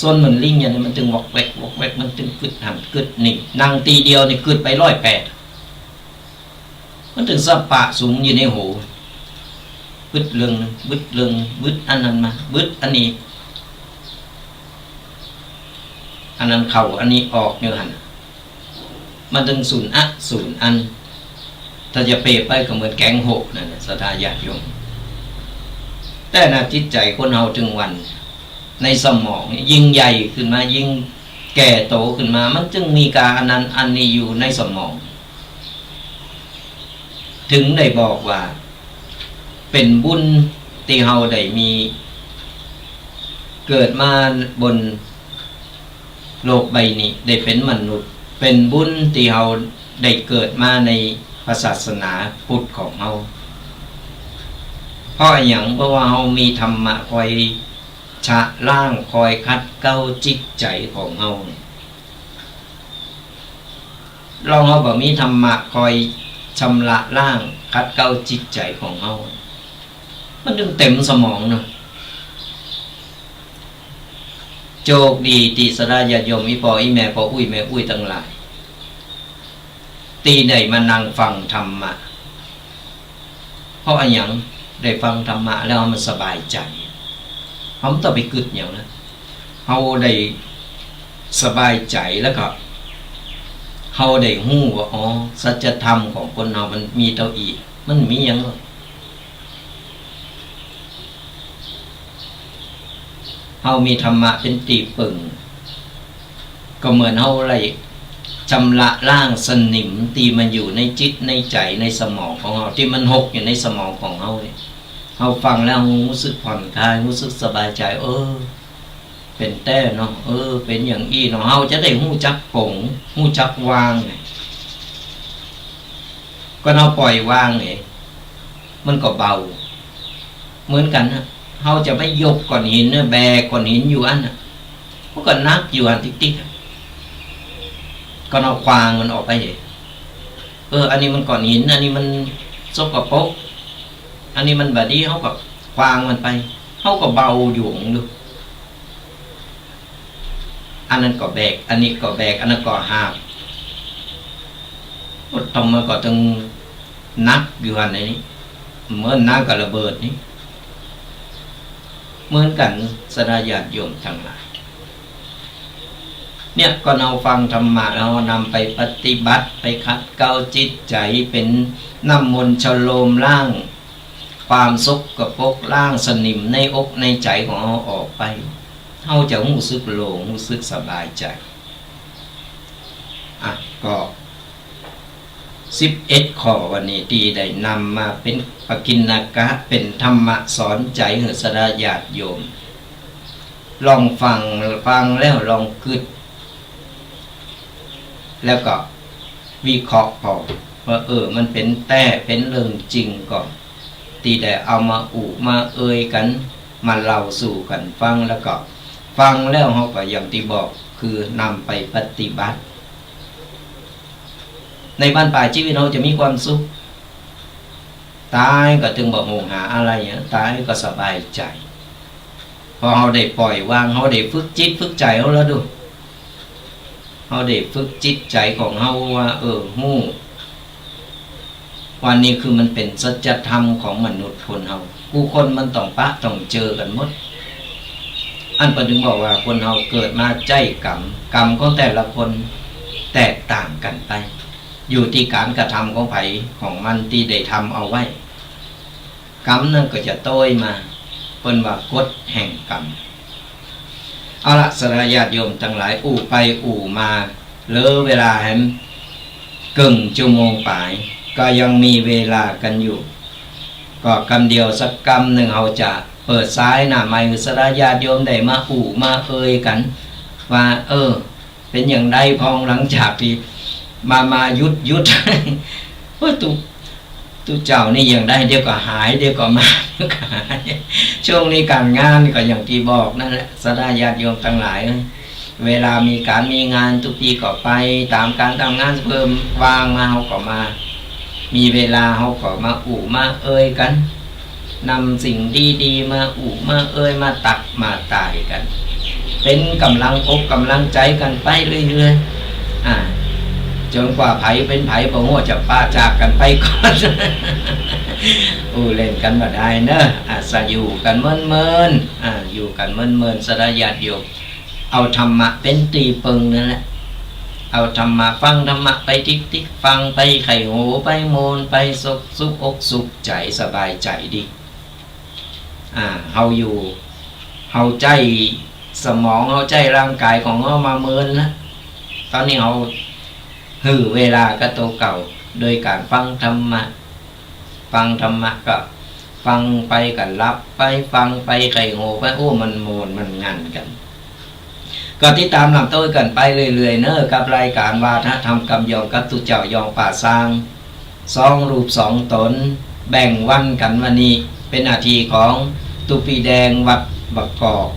ซนเหมือนลิงอย่างนี้มันถึงวอกแวกมันถึงกึดหันกึดนี่นั่งตีเดียวนี่กึดไป108มันถึงสปะสูงอยู่ในหูบึดเรื่องบึดเรื่องบึดอันนั้นมาบึดอันนี้อันนั้นเข้าอันนี้ออกเนี่ยหันมันถึงศูนย์อันถ้าจะเปรียบไปก็เหมือนแกงโหกนั่นศรัทธาญาติโยมแต่น่ะจิตใจคนเฮาถึงวันในสมองยิ่งใหญ่ขึ้นมายิ่งแก่โตขึ้นมามันจึงมีการอันนั้นอันนี้อยู่ในสมองถึงได้บอกว่าเป็นบุญที่เฮาได้มีเกิดมาบนโลกใบนี้ได้เป็นมนุษย์เป็นบุญที่เฮาได้เกิดมาในศาสนาพุทธของเฮาเพราะอย่างเพราะว่าเฮามีธรรมะคอยชะล้างคอยคัดเกลาจิตใจของเฮาเราเฮาบ่มีธรรมะคอยชำระล้างคัดเกลาจิตใจของเฮามันถึงเต็มสมองเนาะโชคดีที่สดาญาติโยมอีพ่ออีแม่พ่ออุ้ยแม่อุ้ยทั้งหลายตีได้มานั่งฟังธรรมะเพราะอะไรอย่างได้ฟังธรรมะแล้วมันสบายใจเขาไม่ต้องไปกึดอย่างนั้นเขาได้สบายใจแล้วก็เขาได้หู้ว่าอ๋อสัจธรรมของคนเรามันมีเท่าอีกมันมีอย่างเขามีธรรมะเป็นตีปึงก็เหมือนเขาอะไรชำระล้างสนิมตีมันอยู่ในจิตในใจในสมองของเราที่มันหกอยู่ในสมองของเราเนี่ยเราฟังแล้วรู้สึกผ่อนคลายรู้สึกสบายใจเป็นแต้เนาะเป็นอย่างอี้เนาะเราจะได้หู้จักปงหู้จักวางเนี่ยก็เราปล่อยวางเนี่ยมันก็เบาเหมือนกันนะเราจะไม่ยกก้อนหินแบกก้อนหินอยู่อันน่ะมันก็นักอยู่อันติ๊กก็เอาควางมันออกไปเห็นอันนี้มันก้อนหินอันนี้มันซกกระปกอันนี้มันแบบนี้เขาก็ควางมันไปเขาก็เบาหยวงดู อันนั้นก็แบกอันนี้ก็แบกอันนั้นก็หาบทำมันก็ต้องนักอยู่อันนี้เหมือนน้ำกับระเบิดนี่เหมือนกันสดาญาติโยมทั้งหลายเนี่ยก็เอาฟังธรรมะเรานำไปปฏิบัติไปขัดเกลาจิตใจเป็นน้ำมนต์ฉโลมล้างความสกปรกล้างสนิมในอกในใจของเราออกไปเราจะรู้สึกโล่งรู้สึกสบายใจก็11 ข้อวันนี้ที่ได้นำมาเป็นปกิณณกะเป็นธรรมะสอนใจให้สดาญาติโยมลองฟังแล้วลองกึดแล้วก็วิเคราะห์พอว่ามันเป็นแต่เป็นเรื่องจริงก่อนที่ได้เอามามากันมาเล่าสู่กันฟังแล้วก็ฟังแล้วเขาก็อย่างที่บอกคือนำไปปฏิบัติในบ้านปลายชีวิตเราจะมีความสุขตายก็ถึงบอกหงหาอะไรอย่างตายก็สบายใจพอเราได้ปล่อยวางเราได้ฝึกจิตฝึกใจเราแล้วดูเราได้ฝึกจิตใจของเราว่าหู้วันนี้คือมันเป็นสัจธรรมของมนุษย์คนเราผู้คนมันต้องปะต้องเจอกันหมดอันประดึงบอกว่าคนเราเกิดมาใจกรรมของแต่ละคนแตกต่างกันไปอยู่ที่การกระทำของไผของมันที่ได้ทำเอาไว้กรรมนั่นก็จะโต้ยมาเป็นว่ากฎแห่งกรรมเอาละสระญาติโยมทั้งหลายไปมาเลอเวลาแหมกึ่งชั่วโมงปลายก็ยังมีเวลากันอยู่ก็กำเดียวสักกำหนึ่งเราจะเปิดซ้ายหน้าไม้สระญาติโยมได้มามากันว่าเป็นอย่างไรพองหลังจากที่มายุดว่าตุเจ้านี่ยังได้เดี๋ยวก็หายเดี๋ยวก็มาเดี๋ยวก็หายช่วงนี้การงานก็อย่างที่บอกนั่นแหละสดาญาติโยมทั้งหลายเวลามีการมีงานทุกปีก็ไปตามการทำงานเพิ่มวางมาเขาก็มามีเวลาเขาก็มามากันนำสิ่งดีๆมามามาตักมาตายกันเป็นกำลังอกกำลังใจกันไปเรื่อยๆจนกว่าไผเป็นไผบ่ฮู้จะป้าจากกันไปก่อนเล่นกันบ่ได้เนอะสอยู่กันเมินอยู่กันเมินสดาญาติโยมเอาธรรมะเป็นตีปึงนั่นแหละเอาธรรมะฟังธรรมะไปติ๊กฟังไปไข่หูไปโมนไปสุขอกสุขใจสบายใจดีเฮาอยู่เฮาใจสมองเฮาใจร่างกายของเฮามาเมินแล้วตอนนี้เฮาเวลาก็โตเก่าโดยการฟังธรรมะก็ฟังไปกันรับไปฟังไปไข่โง่ไปมันโมนมันงันกันก็ติดตามลำต้นกันไปเรื่อยๆเนอะกับรายการวาทธรรมกำยองกับตุเจ้ายองป่าสร้าง2 รูป 2 ตนแบ่งวันกันวันนี้เป็นนาทีของตุปีแดงวัดบักกอก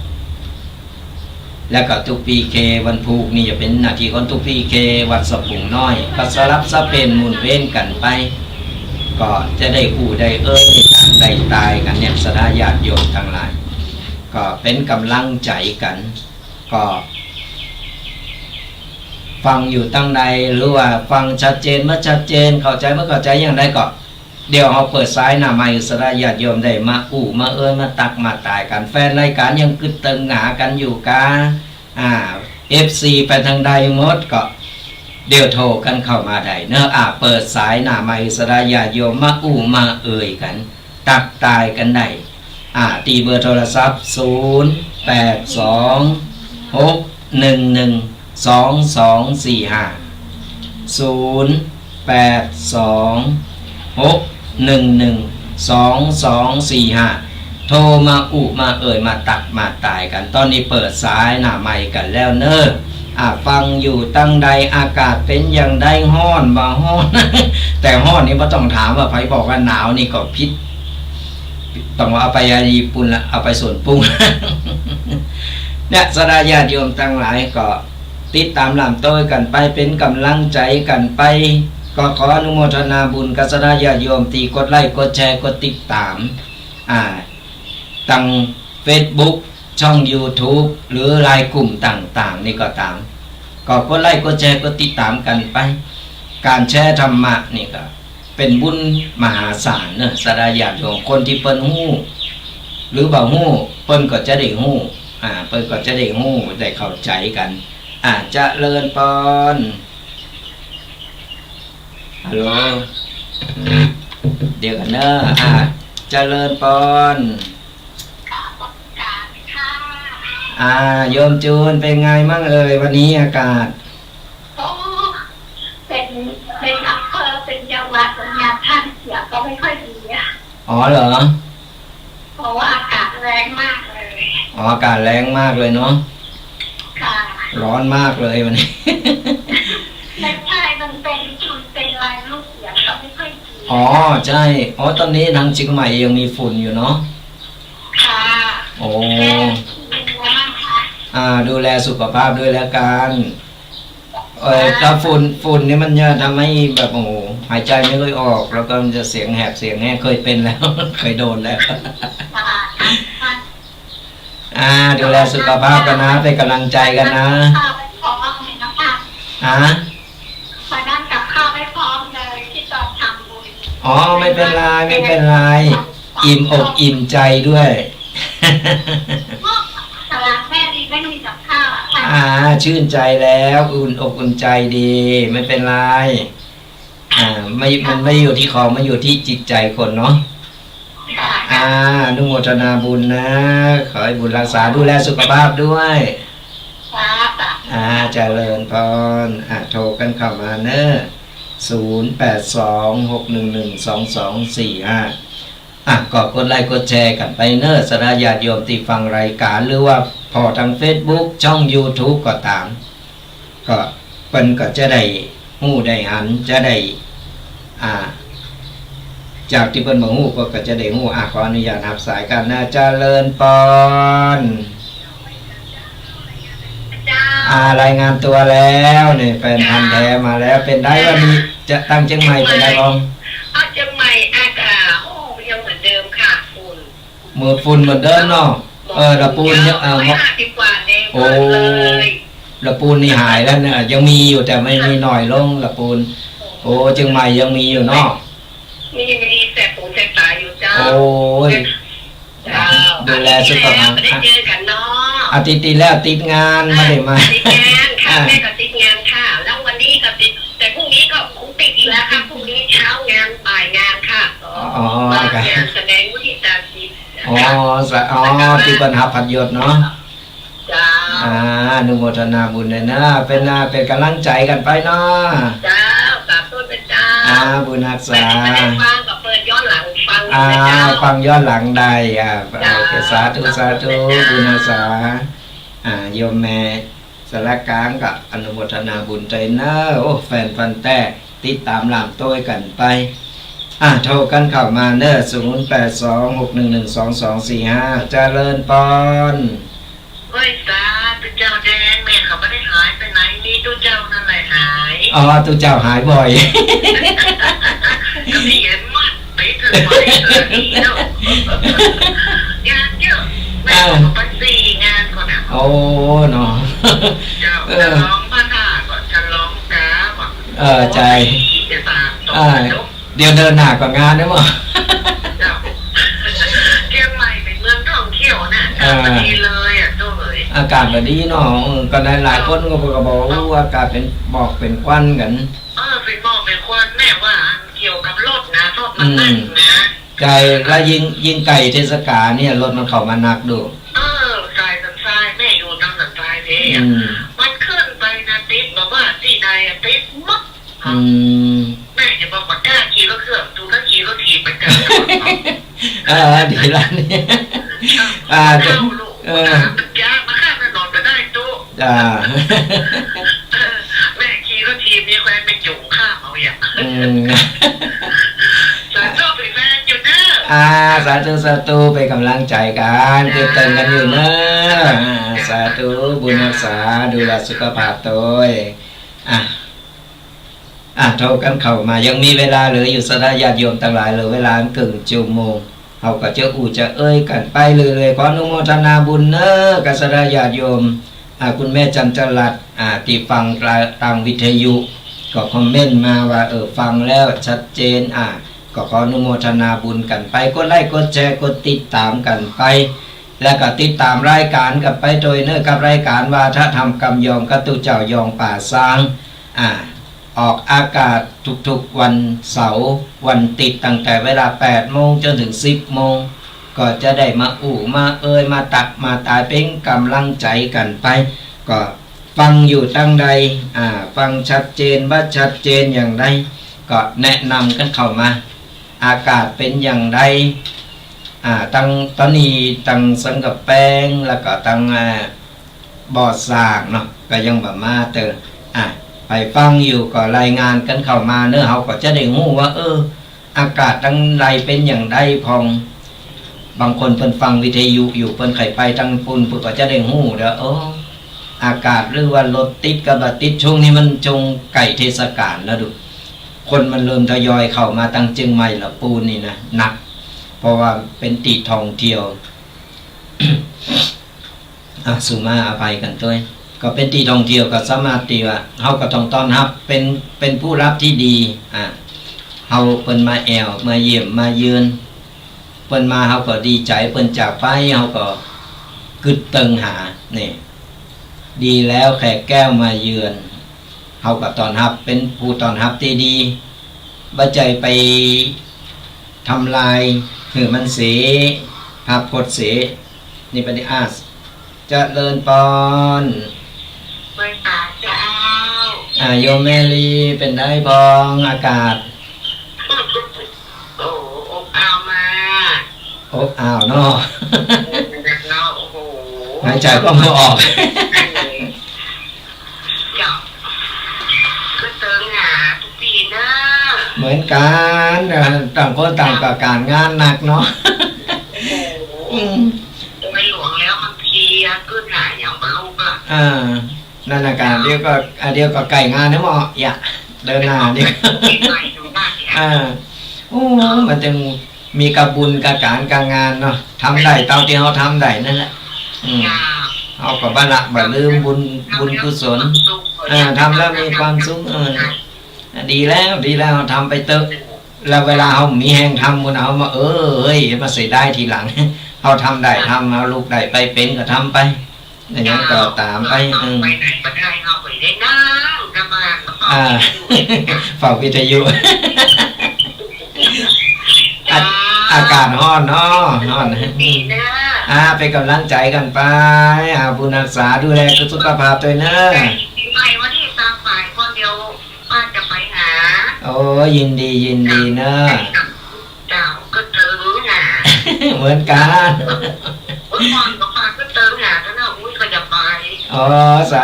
แล้วก็ตุปีเควันพุกนี่จะเป็นนาทีของตุปีเควัดสปุ่งน้อยก็สลับซับเป็นหมุนเว้นกันไปก็จะได้ได้ได้ตายกันเนี่ยสดาญาติโยมทั้งหลายก็เป็นกำลังใจกันก็ฟังอยู่ตั้งใดหรือว่าฟังชัดเจนเมื่อชัดเจนเข้าใจเมื่อเข้าใจอย่างไรก็เดี๋ยวเราเปิดซ้ายหน้าไม้สดาญาติโยมได้มามามาตักมาตายกันแฟนรายการยังกึดตึงหนากันอยู่กันFC ไปทางใดหมดก็เดี๋ยวโทรกันเข้ามาได้เนอะเปิดสายหน้าไม้สดาญาติโยมมามากันตักตายกันได้ตีเบอร์โทรศัพท์โทรมามามาตักมาตายกันตอนนี้เปิดสายหน้าไมค์กันแล้วเนอะฟังอยู่ตั้งใดอากาศเป็นอย่างใดฮ้อนบ่ฮ้อน แต่ฮ้อนนี่ไม่ต้องถามว่าไผบอกว่าหนาวนี่ก็พิษต้องเอาไปญี่ปุ่นละเอาไปส่วนปรุง เนี่ยสดาญาติโยมทั้งหลายก็ติดตามลำต้นกันไปเป็นกำลังใจกันไปก็ขออนุโมทนาบุญกับสดาญาติโยมที่กดไลค์กดแชร์กดติดตามตั้ง Facebook ช่อง YouTube หรือไลน์กลุ่มต่างๆนี่ก็ตามก็กดไลค์กดแชร์กดติดตามกันไปการแชร์ธรรมะนี่ก็เป็นบุญมหาศาลเนอะสดาญาติโยมคนที่เปิ้นฮู้หรือบ่ฮู้เปิ้นก็จะได้ฮู้เปิ้นก็จะได้ฮู้ได้เข้าใจกันเจริญพรฮัลโหลเดี๋ยวกันเนอะเจริญพรโยมจูนเป็นไงมั่งเอ่ยวันนี้อากาศเป็นอำเภอเป็นจังหวัดเป็นงานท่านเสียก็ไม่ค่อยดีอ๋อเหรอเพราะว่าอากาศแรงมากเลยอากาศแรงมากเลยเนาะค่ะร้อนมากเลยวันนี้ไม่ใช่มันเป็นลายลูกเสียก็ไม่ค่อยดีใช่ตอนนี้ทางเชียงใหม่ยังมีฝุ่นอยู่เนาะค่ะโอ้ดูแลสุขภาพด้วยแล้วกันถ้าฝุ่นนี่มันจะทำให้แบบหายใจไม่ค่อยออกแล้วก็มันจะเสียงแหบเสียงแห้งเคยเป็นแล้ว เคยโดนแล้วดูแลสุขภาพกันนะเป็นกำลังใจกันนะพอนั่งกับข้าวไม่พร้อมเลยที่ตอนทำบุญไม่เป็นไรอิ่มอกอิ่มใจด้วยแม่ดีไม่มีกับข้าวชื่นใจแล้วอุ่นอกอุ่นใจดีไม่เป็นไรมันไม่อยู่ที่ของมันอยู่ที่จิตใจคนเนาะอนุโมทนาบุญนะขอให้บุญรักษาดูแลสุขภาพด้วยเจริญพรโทรกันเข้ามาเนอะ0826112245ก็กดไลค์กดแชร์กันไปเนอะสระญาติโยมที่ฟังรายการหรือว่าพอทาง Facebook ช่อง YouTube ก็ตามก็เปิ้นก็จะได้ฮู้ได้หันจะได้จากที่เปิ้นบ่ฮู้ก็จะได้ฮู้ขออนุญาตรับสายกันนะเจริญพรรายงานตัวแล้วนี่แฟนพันธุ์แท้มาแล้วเป็นได้วันนี้จะตั้งเชียงใหม่เป็นได้บ้างเชียงใหม่อากาศยังเหมือนเดิมค่ะฝุ่นเหมือนเดิมเนาะละปูนเนี่ย50 กว่าเองเลยละปูนนี่หายแล้วเนี่ยยังมีอยู่แต่ไม่มีหน่อยลงละปูนเชียงใหม่ยังมีอยู่เนาะมีแต่ปูนแต่ตายอยู่เจ้าดูแลสุขภาพได้เจอกันเนาะอาทิตย์ที่แล้วติดงานไม่ได้มาติดงานค่ะแม่ก็ติดงานค่ะแล้ววันนี้ก็ติดแต่พรุ่งนี้ก็คงติดอีกแล้วค่ะพรุ่งนี้เช้างานบ่ายงานค่ะงานแสดงวิธีการติดที่บรรหาพัดยศเนาะจ้าอนุโมทนาบุญเลยนะเป็นกำลังใจกันไปเนาะจ้าสาธุเป็นจ้าบุญรักษาฟังกับเปิดย้อนหลังฟังฟังย้อนหลังได้สาธุบุญรักษาโยมแม่สารกลางกับอนุโมทนาบุญใจเนอะแฟนฟันแต่ติดตามลามโต้ยกันไปโทรกันเข้ามาเนอะ0826112245เจริญพรตาตุเจ้าแดงแม่เขาไม่ได้หายไปไหนนี่ตุเจ้านั่นแหละหายตุเจ้าหายบ่อยก็มีเห็นมัดไปถึงไปนี่เนาะงานเยอะแม่ก็ไป4 งานก่อนเนาะเจ้าจะร้องพระธาตุก่อนจะร้องกาบอกใจเดี๋ยวเดินหน้ากว่างานได้มั้งเชียงใหม่เป็นเมืองท่องเที่ยวนะดีเลยตัวเลยอากาศแบบนี้เนาะก็ได้หลายคนก็บอกว่าอากาศเป็นหมอกเป็นควันกันเป็นหมอกเป็นควันแม่ว่าเกี่ยวกับรถนะรถมันนั่งนะไก่แล้วยิงไก่เทศกาลเนี่ยรถมันเข้ามานักดูไก่สันทรายแม่อยู่ทางสันทรายเท่มันขึ้นไปนะติดบอกว่าที่ใดติดมัดแม่จะบอกว่ากล้าขี่รถเครื่องดูถ้าขี่รถถีบไปกันดีละนี่มันยากมาข้ามถนนไปได้ตู้แม่ขี่รถถีบมีแฟนไปจุ่มข้ามเอาอย่างสาธุเป็นแฟนอยู่เนอะสาธุไปกำลังใจกันเตือนกันอยู่เนอะสาธุบุญรักษาดูแลสุขภาพตัวโทรกันเข้ามายังมีเวลาเหลืออยู่สระญาติโยมทั้งหลายเหลือเวลาครึ่งชั่วโมง เขาก็จะจะเอ้ยกันไปเลยขออนุโมทนาบุญเนอะกัสดาญาติโยมคุณแม่จันจรัสที่ฟังทางวิทยุก็คอมเมนต์มาว่าฟังแล้วชัดเจนก็ขออนุโมทนาบุญกันไปกดไลค์กดแชร์กดติดตามกันไปแล้วก็ติดตามรายการกันไปโดยเนื้อกับรายการว่าถ้าทำกำยองกระตุเจ้ายองป่าซางออกอากาศทุกๆวันเสาร์วันติดตั้งแต่เวลา 8 โมงจนถึง 10 โมงก็จะได้มามามาตักมาตายเป็นกำลังใจกันไปก็ฟังอยู่ตั้งใดฟังชัดเจนว่าชัดเจนอย่างไรก็แนะนำกันเข้ามาอากาศเป็นอย่างไรตั้งตอนนี้ตั้งสังกับแป้งแล้วก็ตั้งบ่อสร้างเนาะก็ยังแบบมาเตอไปฟังอยู่ก็รายงานกันเข้ามาเนื้อเขาก็จะได้รู้ว่าอากาศตั้งไรเป็นอย่างไรพองบางคนเพิ่นฟังวิทยุอยู่เพิ่นไข่ไปตั้งปุ่นเพิ่นก็จะได้รู้เด้ออากาศหรือว่ารถติดกับติดช่วงนี้มันจงไก่เทศกาลแล้วดูคนมันเริ่มทยอยเข้ามาตั้งเชียงใหม่ละปูนนี่นะหนักเพราะว่าเป็นตีท่องเที่ยว สุมาอภัยกันด้วยก็เป็นที่ท่องเที่ยวกับสมาธิว่าเฮาก็ต้องต้อนรับเป็นผู้รับที่ดีเฮาเพิ่นมาแอวมาเยี่ยมมาเยือนเพิ่นมาเฮาก็ดีใจเพิ่นจากไปเฮาก็กึดเติงหานี่ดีแล้วแขกแก้วมาเยือนเฮาก็ต้อนรับเป็นผู้ต้อนรับที่ดีบ่ใจไปทำลายคือมันเสภาพพจน์เสนี่ปฏิอาสเจริญปอนไม่ตาเจ้าโยมแมลีเป็นได้พองอากาศอบอ้าวมาอบอ้าวเนาะหายใจก็ไม่ออกก็เติมหาทุกปีเนอะเหมือนกันต่างคนต่างกับการงานหนักเนาะไม่หลวงแล้วมันเพียขึ้นหนาอย่างบรรลุละนั่นอาการเดียวก็ไก่งานนี่หมออย่าเดินหน้าเดียวมันจึงมีกระบุญกระการการงานเนาะทำได้เท่าที่เขาทำได้นั่นแหละเอากับบ้านละบ่ลืมบุญกุศลทำแล้วมีความสุขดีแล้วทำไปเตอะแล้วเวลาเขามีแห้งทำมันเอามาเฮ้ยมาเสียได้ทีหลังเขาทำได้ทำเอาลูกได้ไปเป็นก็ทำไปอย่างนั้นก็ตามไปไปไหนมาได้เอาไปได้นั่งกำลังฝากวิทยุอากาศร้อนเนาะร้อนไปกำลังใจกันไปบุญรักษาดูแลสุขภาพตัวเนอะไปวันที่ตามฝ่ายคนเดียวป้าจะไปหายินดีเนอะเจ้าก็เจอหาเหมือนกันวันก็ป้าก็เจอหาแล้วนะอุ้ยก็จะไปสา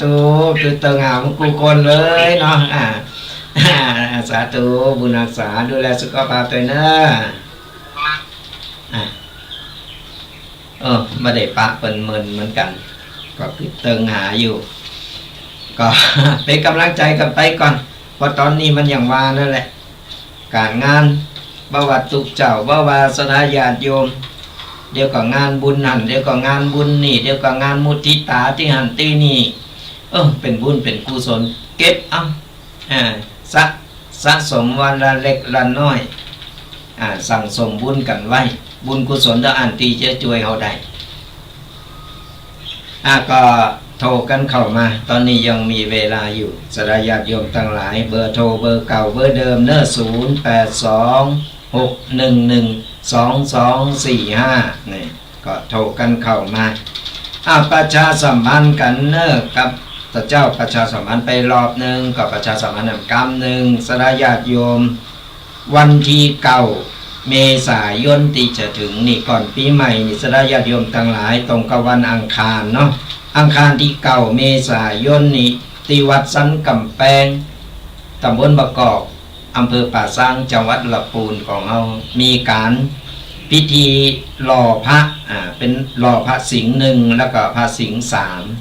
ธุคือเติงหามุกุคนเลยเนาะสาธุบุญรักษาดูแลสุขภาพตัวเนอะไม่ได้ปะเป็นเมินเหมือนกันก็คือเติงหาอยู่ก็เป็นกำลังใจกันไปก่อนเพราะตอนนี้มันอย่างว่านั่นแหละการงานบ่ว่าตุกเจ้าบ่ว่าสถาญาติโยมเดี๋ยวก็งานบุญนั่นเดี๋ยวก็งานบุญนี่เดี๋ยวก็งานมุทิตาที่หันตีนี่เป็นบุญเป็นกุศลเก็บสะสมวันละเล็กละน้อยสั่งสมบุญกันไว้บุญกุศลถ้าอันตีจะช่วยเขาได้ก็โทรกันเข้ามาตอนนี้ยังมีเวลาอยู่สดาญาติโยมทั้งหลายเบอร์โทรเบอร์เก่าเบอร์เดิมเนอะ0826112245นี่ก็โทรกันเข้ามาประชาสัมพันธ์กันเนอะกับเจ้าประชาสัมพันธ์ไปรอบหนึ่งกับประชาสัมพันธ์กรรมหนึ่งสดาญาติโยมวันที่9 เมษายนที่จะถึงนี่ก่อนปีใหม่นี่สดาญาติโยมทั้งหลายตรงกับวันอังคารเนาะอังคารที่9 เมษายนนี่ที่วัดสันกำแพงตำบลบะกอกอำเภอป่าซางจังหวัดลำพูนของเรามีการพิธีหล่อพระเป็นหล่อพระสิงห์1แล้วก็พระสิงห์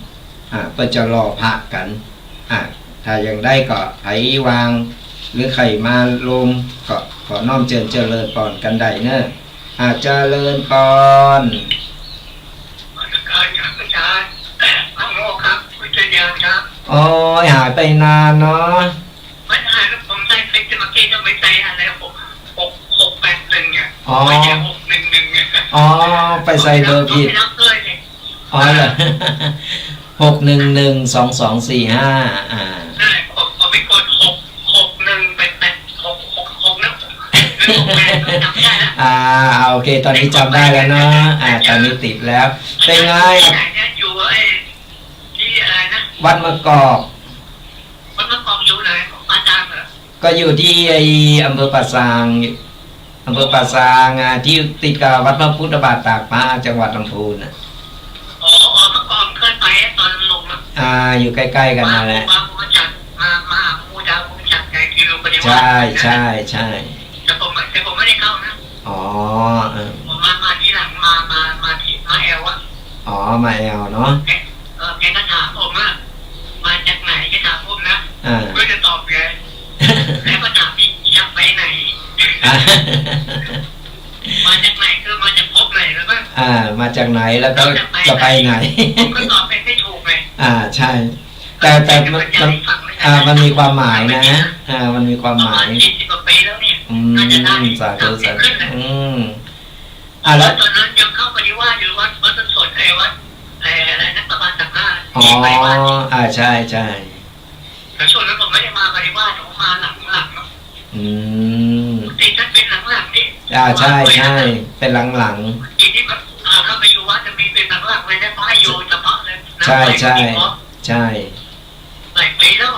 3เพื่อจะหล่อพระกันถ้ายังได้ก็ไผวางหรือไข่มาลงก็ขอน้อมเจริญปอนกันได้เนอะ เจริญพรอาจารย์อังโมครับคุณเจียนครับโอ้ยหายไปนานเนาะไม่หายแล้วผมใส่เฟซจะมาเกย์จะไม่ใส่อะไร681เนี่ยไม่ใช่611เนี่ยอ๋อไปใส่เบอร์ผิดอ๋อเหรอ6112245ใช่ผมไม่กด661เป็น666นะจำได้แล้วโอเคตอนนี้จำได้แล้วเนาะตอนนี้ติดแล้วเป็นไงอยู่ที่อะไรนะวัดมะกอกอยู่ไหนของอาจารย์เหรอก็อยู่ที่อำเภอป่าซางที่ติดกับวัดพระพุทธบาทตากฟ้าจังหวัดลำพูนอ๋อเมื่อก่อนเคยไปตอนลงอยู่ใกล้ๆกันนั่นแหละมาจัดมามูดาวมูจัดไงกิโลปฏิวัติใช่แต่ผมไม่ได้เข้านะอ๋อผมมาที่หลังมาที่มาแอลวะอ๋อมาแอลเนาะแกก็ถามผมว่ามาจากไหนแกถามผมนะก็จะตอบแกแล้วก็ถามอีกจะไปไหนมาจากไหนคือมาจากพบไหนแล้วก็มาจากไหนแล้วก็จะไปไหนผมก็ตอบไม่ถูกเลยใช่แต่มันมีความหมายนะมันมีความหมาย40 กว่าปีแล้วเนี่ยสาธุแล้วตอนนั้นยังเข้าปฏิวัติอยู่วัดต้นสนวัดอะไรนักประมาณ35อ๋อใช่แต่ช่วงนั้นผมไม่ได้มาปฏิวัติผมมาหลังติดท่านเป็นหลังนี่ใช่เป็นหลังทีนี้เข้าไปอยู่วัดจะมีเป็นหลังเลยได้เพราะให้อยู่เฉพาะเลยใช่หลายปีแล้ว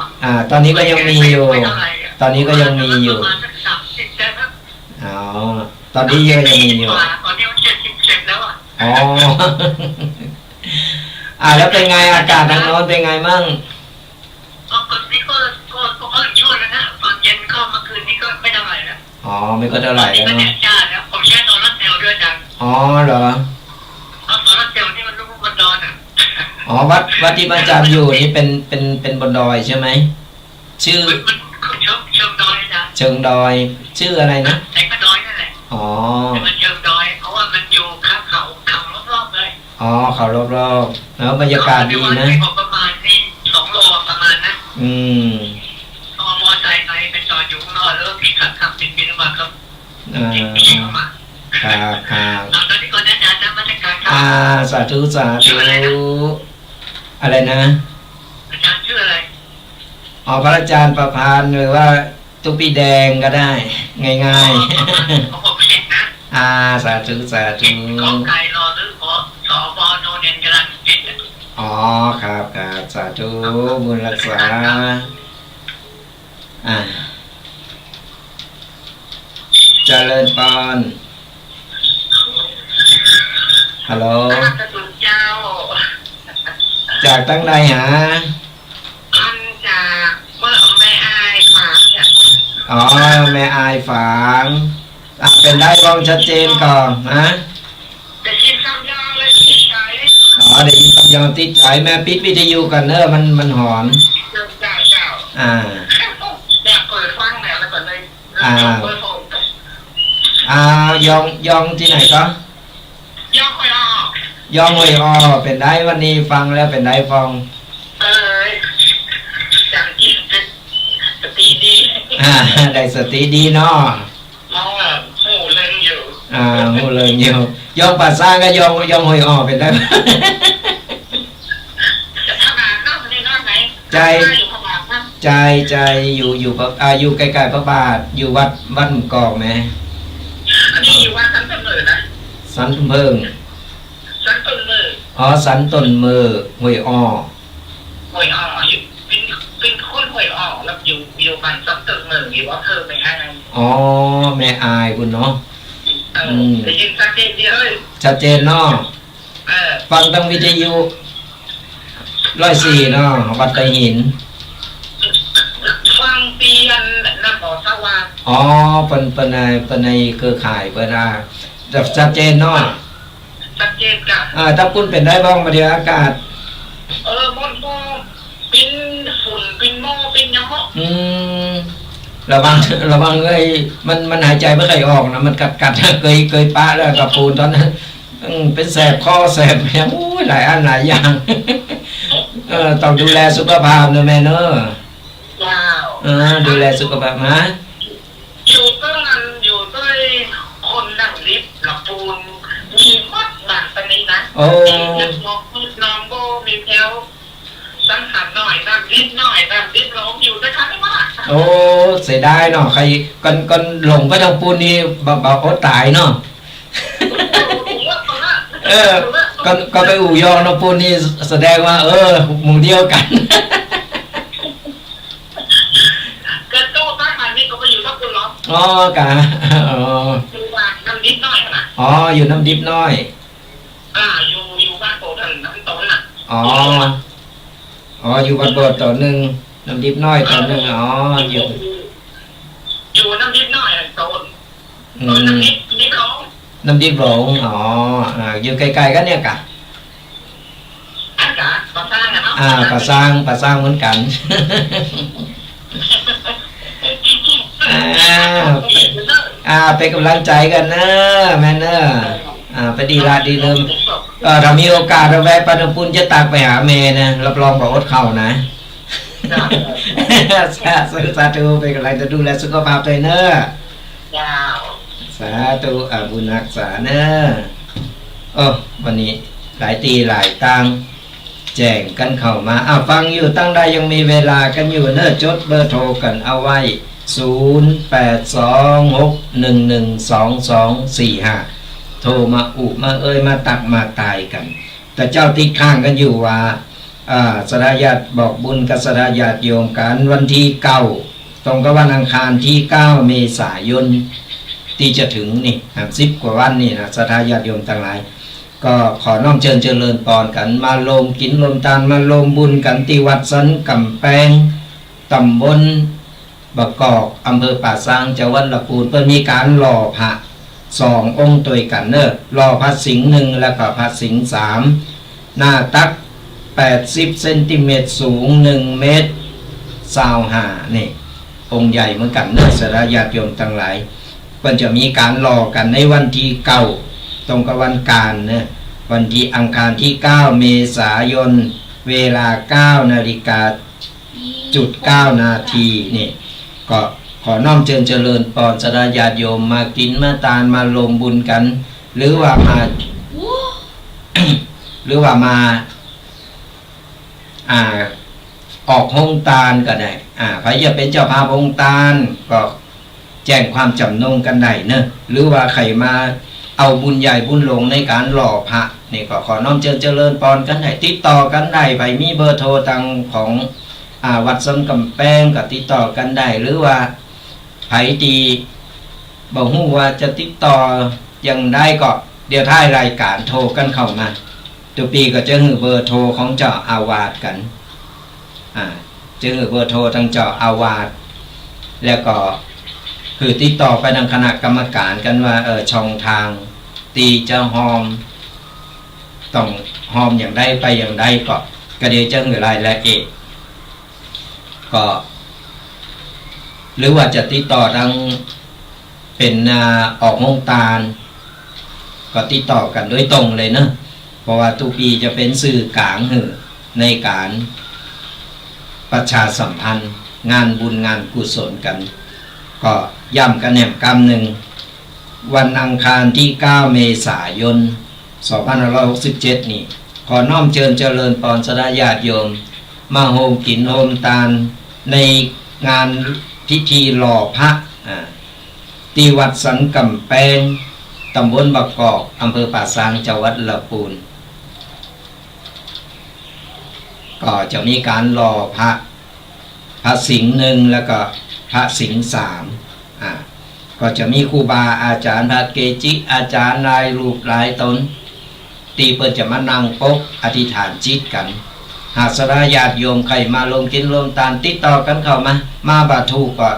ตอนนี้ก็ยังมีอยู่ตอนนี้ก็ยังมีอยู่ประมาณสัก30 แล้วตอนนี้ยังมีอยู่ตอนนี้มัน70 แล้วแล้วเป็นไงอากาศทางโน้นเป็นไงมั่งตอนนี้ก็ช่วยแล้วนะตอนเย็นเข้ามาคืนนี้ก็ไม่เท่าไหร่แล้วไม่ก็เท่าไหร่แล้วเนาะแล้วผมแช่ตอนรักแนวด้วยจังเหรอตอนรักแนวนี่มันลูกบนดอนวัดที่อาจารย์อยู่นี่เป็นบนดอยใช่ไหมชื่อเชิงดอยนะเชิงดอยชื่ออะไรนะแต่ก็ดอยนั่นแหละมันเชิงดอยเพราะว่ามันอยู่ข้างเขารอบๆเลยเขารอบๆแล้วบรรยากาศดีนะประมาณนี่2 โลประมาณนะเอามอเตอร์ไซค์ไปจอดอยู่ข้างนอกแล้วพี่ขับบินมาครับครับตอนนี้ก่อนอาจารย์มาตรการสาธุอะไรนะอาจารย์ชื่ออะไรพระอาจารย์ประพันธ์หรือว่าตุ๊ปีแดงก็ได้ง่ายๆผมไม่เห็นนะสาธุของไก่รอหรือขอสบโนเรียนกำลังจิตครับสาธุบุญรักษาเจริญพรฮัลโหลจากตั้งใดหาจากเมื่อแม่อายฝางแม่อายฝางเป็นได้บ้องชัดเจนก่อนได้ยินคำยองเลยติดใจได้ยินคำยองติดใจแม่ปิดวิทยุกันมันหอนเจ้าเนี่ยเปิดฟังเนี่ยแล้วก็เลยเปิดโฟนยองที่ไหนก็ยองหวยเป็นได้วันนี้ฟังแล้วเป็นได้ฟังจังกินสติดีได้สติดีเนาะหูเล่นอยู่หูเล่นอยู่ยองปัสสาวะก็ยองหวยเป็นได้ใจอยู่ใกล้ๆพระบาทอยู่วัดหมู่กอกไหมอันนี้อยู่วัดสันต้นมือนะสันเพิ่งสันต้นมือสันต้นมือหวยเป็นคนหวยแล้วอยู่บ้านสันต้นมืออยู่ว่าเธอไม่อายแม่อายคุณเนาะได้ยินชัดเจนดีเลยชัดเจนเนาะฟังทางวิทยุ104เนาะวัดไตหินฟังปีอันนั่นบ่สว่างเป็นในเครือข่ายเพิ่นชัดเจนเนาะชัดเจนจ้ะถ้าคุณเป็นได้บ้างบรรยากาศมันก็เป็นฝุ่นเป็นหม้อเป็นหยัง ระวังระวังเลยมันหายใจไม่ค่อยออกนะมันกัดเคยปะแล้วกับปูนตอนนั้นเป็นแสบคอแสบแผลหลายอันหลายอย่างต้องดูแลสุขภาพนะแม่เนอะดูแลสุขภาพนะอยู่ก็มันอยู่ด้วยคนนั่งลิฟต์หลับปูนมีมัดบางตรงนี้นะน้องโบมีแถวสังหารหน่อยนั่งลิฟต์หน่อยนั่งลิฟต์ล้มอยู่ด้วยกันไม่มากโอ้เสียดายเนาะใครกันหลงก็ทางปูนนี่เบาตายเนาะก็ไปอู่ยองน้องปูนนี่แสดงว่าหมู่เดียวกันก็ตู้ตั้งมันนี่ก็ไปอยู่กับคุณล้ออ๋อกะอยู่บ้านน้ำดิบน้อยนะอยู่น้ำดิบน้อยอยู่บ้านโตนั่นน้ำโตน่ะอยู่บ้านโตต่อหนึ่งน้ำดิบน้อยต่อหนึ่งอยู่น้ำดิบน้อยโตน้ำดิบหลงน้ำดิบหลงอยู่ไกลๆกันเนี่ยกะปลาสร้างอะเนาะปลาสร้างเหมือนกันเป็นกำลังใจกันนะแม่เนอะไปดีดีเดิมถ้ามีโอกาสเราแวะปานปุนจะตักไปหาเมย์นะรับรองบอกอดเข่านะสาธุเป็นกำลังจะดูแลสุขภาพเลยเนอะสาธุบุญรักษาเนอะวันนี้หลายตีหลายตังแจ้งกันเข้ามาฟังอยู่ตั้งใดยังมีเวลากันอยู่เนอะจดเบอร์โทรกันเอาไว้0826112245โทรมามามาตักมาตายกันแต่เจ้าติดข้างกันอยู่ว่าสดาญาติบอกบุญกับสดาญาติโยมกันวันที่9ตรงกับวันอังคารที่9เมษายนที่จะถึงนี่10 กว่าวันนี่นะสดาญาติโยมทั้งหลายก็ขอน้อมเชิญเจริญพรกันมาลงกินลมทานมาลงบุญกันที่วัดสันกำแพงตำบลบกอกอำเภอป่าซางจังหวัดลำพูนเพื่อมีการหล่อพระ2 องค์ตัวกันเนอะหล่อพระสิงห์1แล้วก็พระสิงห์3หน้าตัก80 เซนติเมตรสูง1 เมตร25นี่องค์ใหญ่เหมือนกันเนอะสาญาติโยมทั้งหลายก็จะมีการหล่อกันในวันที่9ตรงกับวันการเนอะวันที่อังคารที่9เมษายนเวลา 9:09 นาทีนี่ก็ขอน้อมเชิญเจริญปอนสดาญาติโยมมากินมาทานมาลงบุญกันหรือว่ามา หรือว่ามาออกห้องตาลก็ได้ใครจะเป็นเจ้าภาพห้องตาลก็แจ้งความจำนงกันได้เนอะหรือว่าใครมาเอาบุญใหญ่บุญหลงในการหล่อพระนี่ก็ขอน้อมเชิญเจริญปอนกันได้ติดต่อกันได้ไปมีเบอร์โทรทางของวัดสันกำแพงก็ติดต่อกันได้หรือว่าไผดีบอกฮู้ว่าจะติดต่อยังได้ก็เดี๋ยวท้ายรายการโทรกันเข้ามาตัวปีก็จะหือเบอร์โทรของเจ้าอาวาสกันจะหือเบอร์โทรทางเจ้าอาวาสแล้วก็คือติดต่อไปทางคณะกรรมการกันว่าช่องทางตีจะหอมต้องหอมอย่างใดไปอย่างใดก็เดี๋ยวจะหือรายละเอียดก็หรือว่าจะติดต่อทางเป็นออกห้องตาลก็ติดต่อกันโดยตรงเลยเนอะเพราะว่าทุกปีจะเป็นสื่อกลางในการประชาสัมพันธ์งานบุญงานกุศลกันก็ย้ำกันแหนมกรรมหนึ่งวันอังคารที่9เมษายน2567นี่ขอน้อมเชิญเจริญปอนสดาญาติโยมมาโฮมกินโฮมตาลในงานพิธีหล่อพระที่วัดสันกำแพงตำบลบกอกอำเภอป่าซางจังหวัดลำพูนก็จะมีการหล่อพระสิงห์1แล้วก็พระสิงห์3ก็จะมีครูบาอาจารย์พระเกจิอาจารย์หลายรูปหลายตนตีเปิดจะมานั่งปกอธิษฐานจิตกันหากสดาญาติโยมใครมาลงกินลงทานติดต่อกันเข้ามาบาทูก็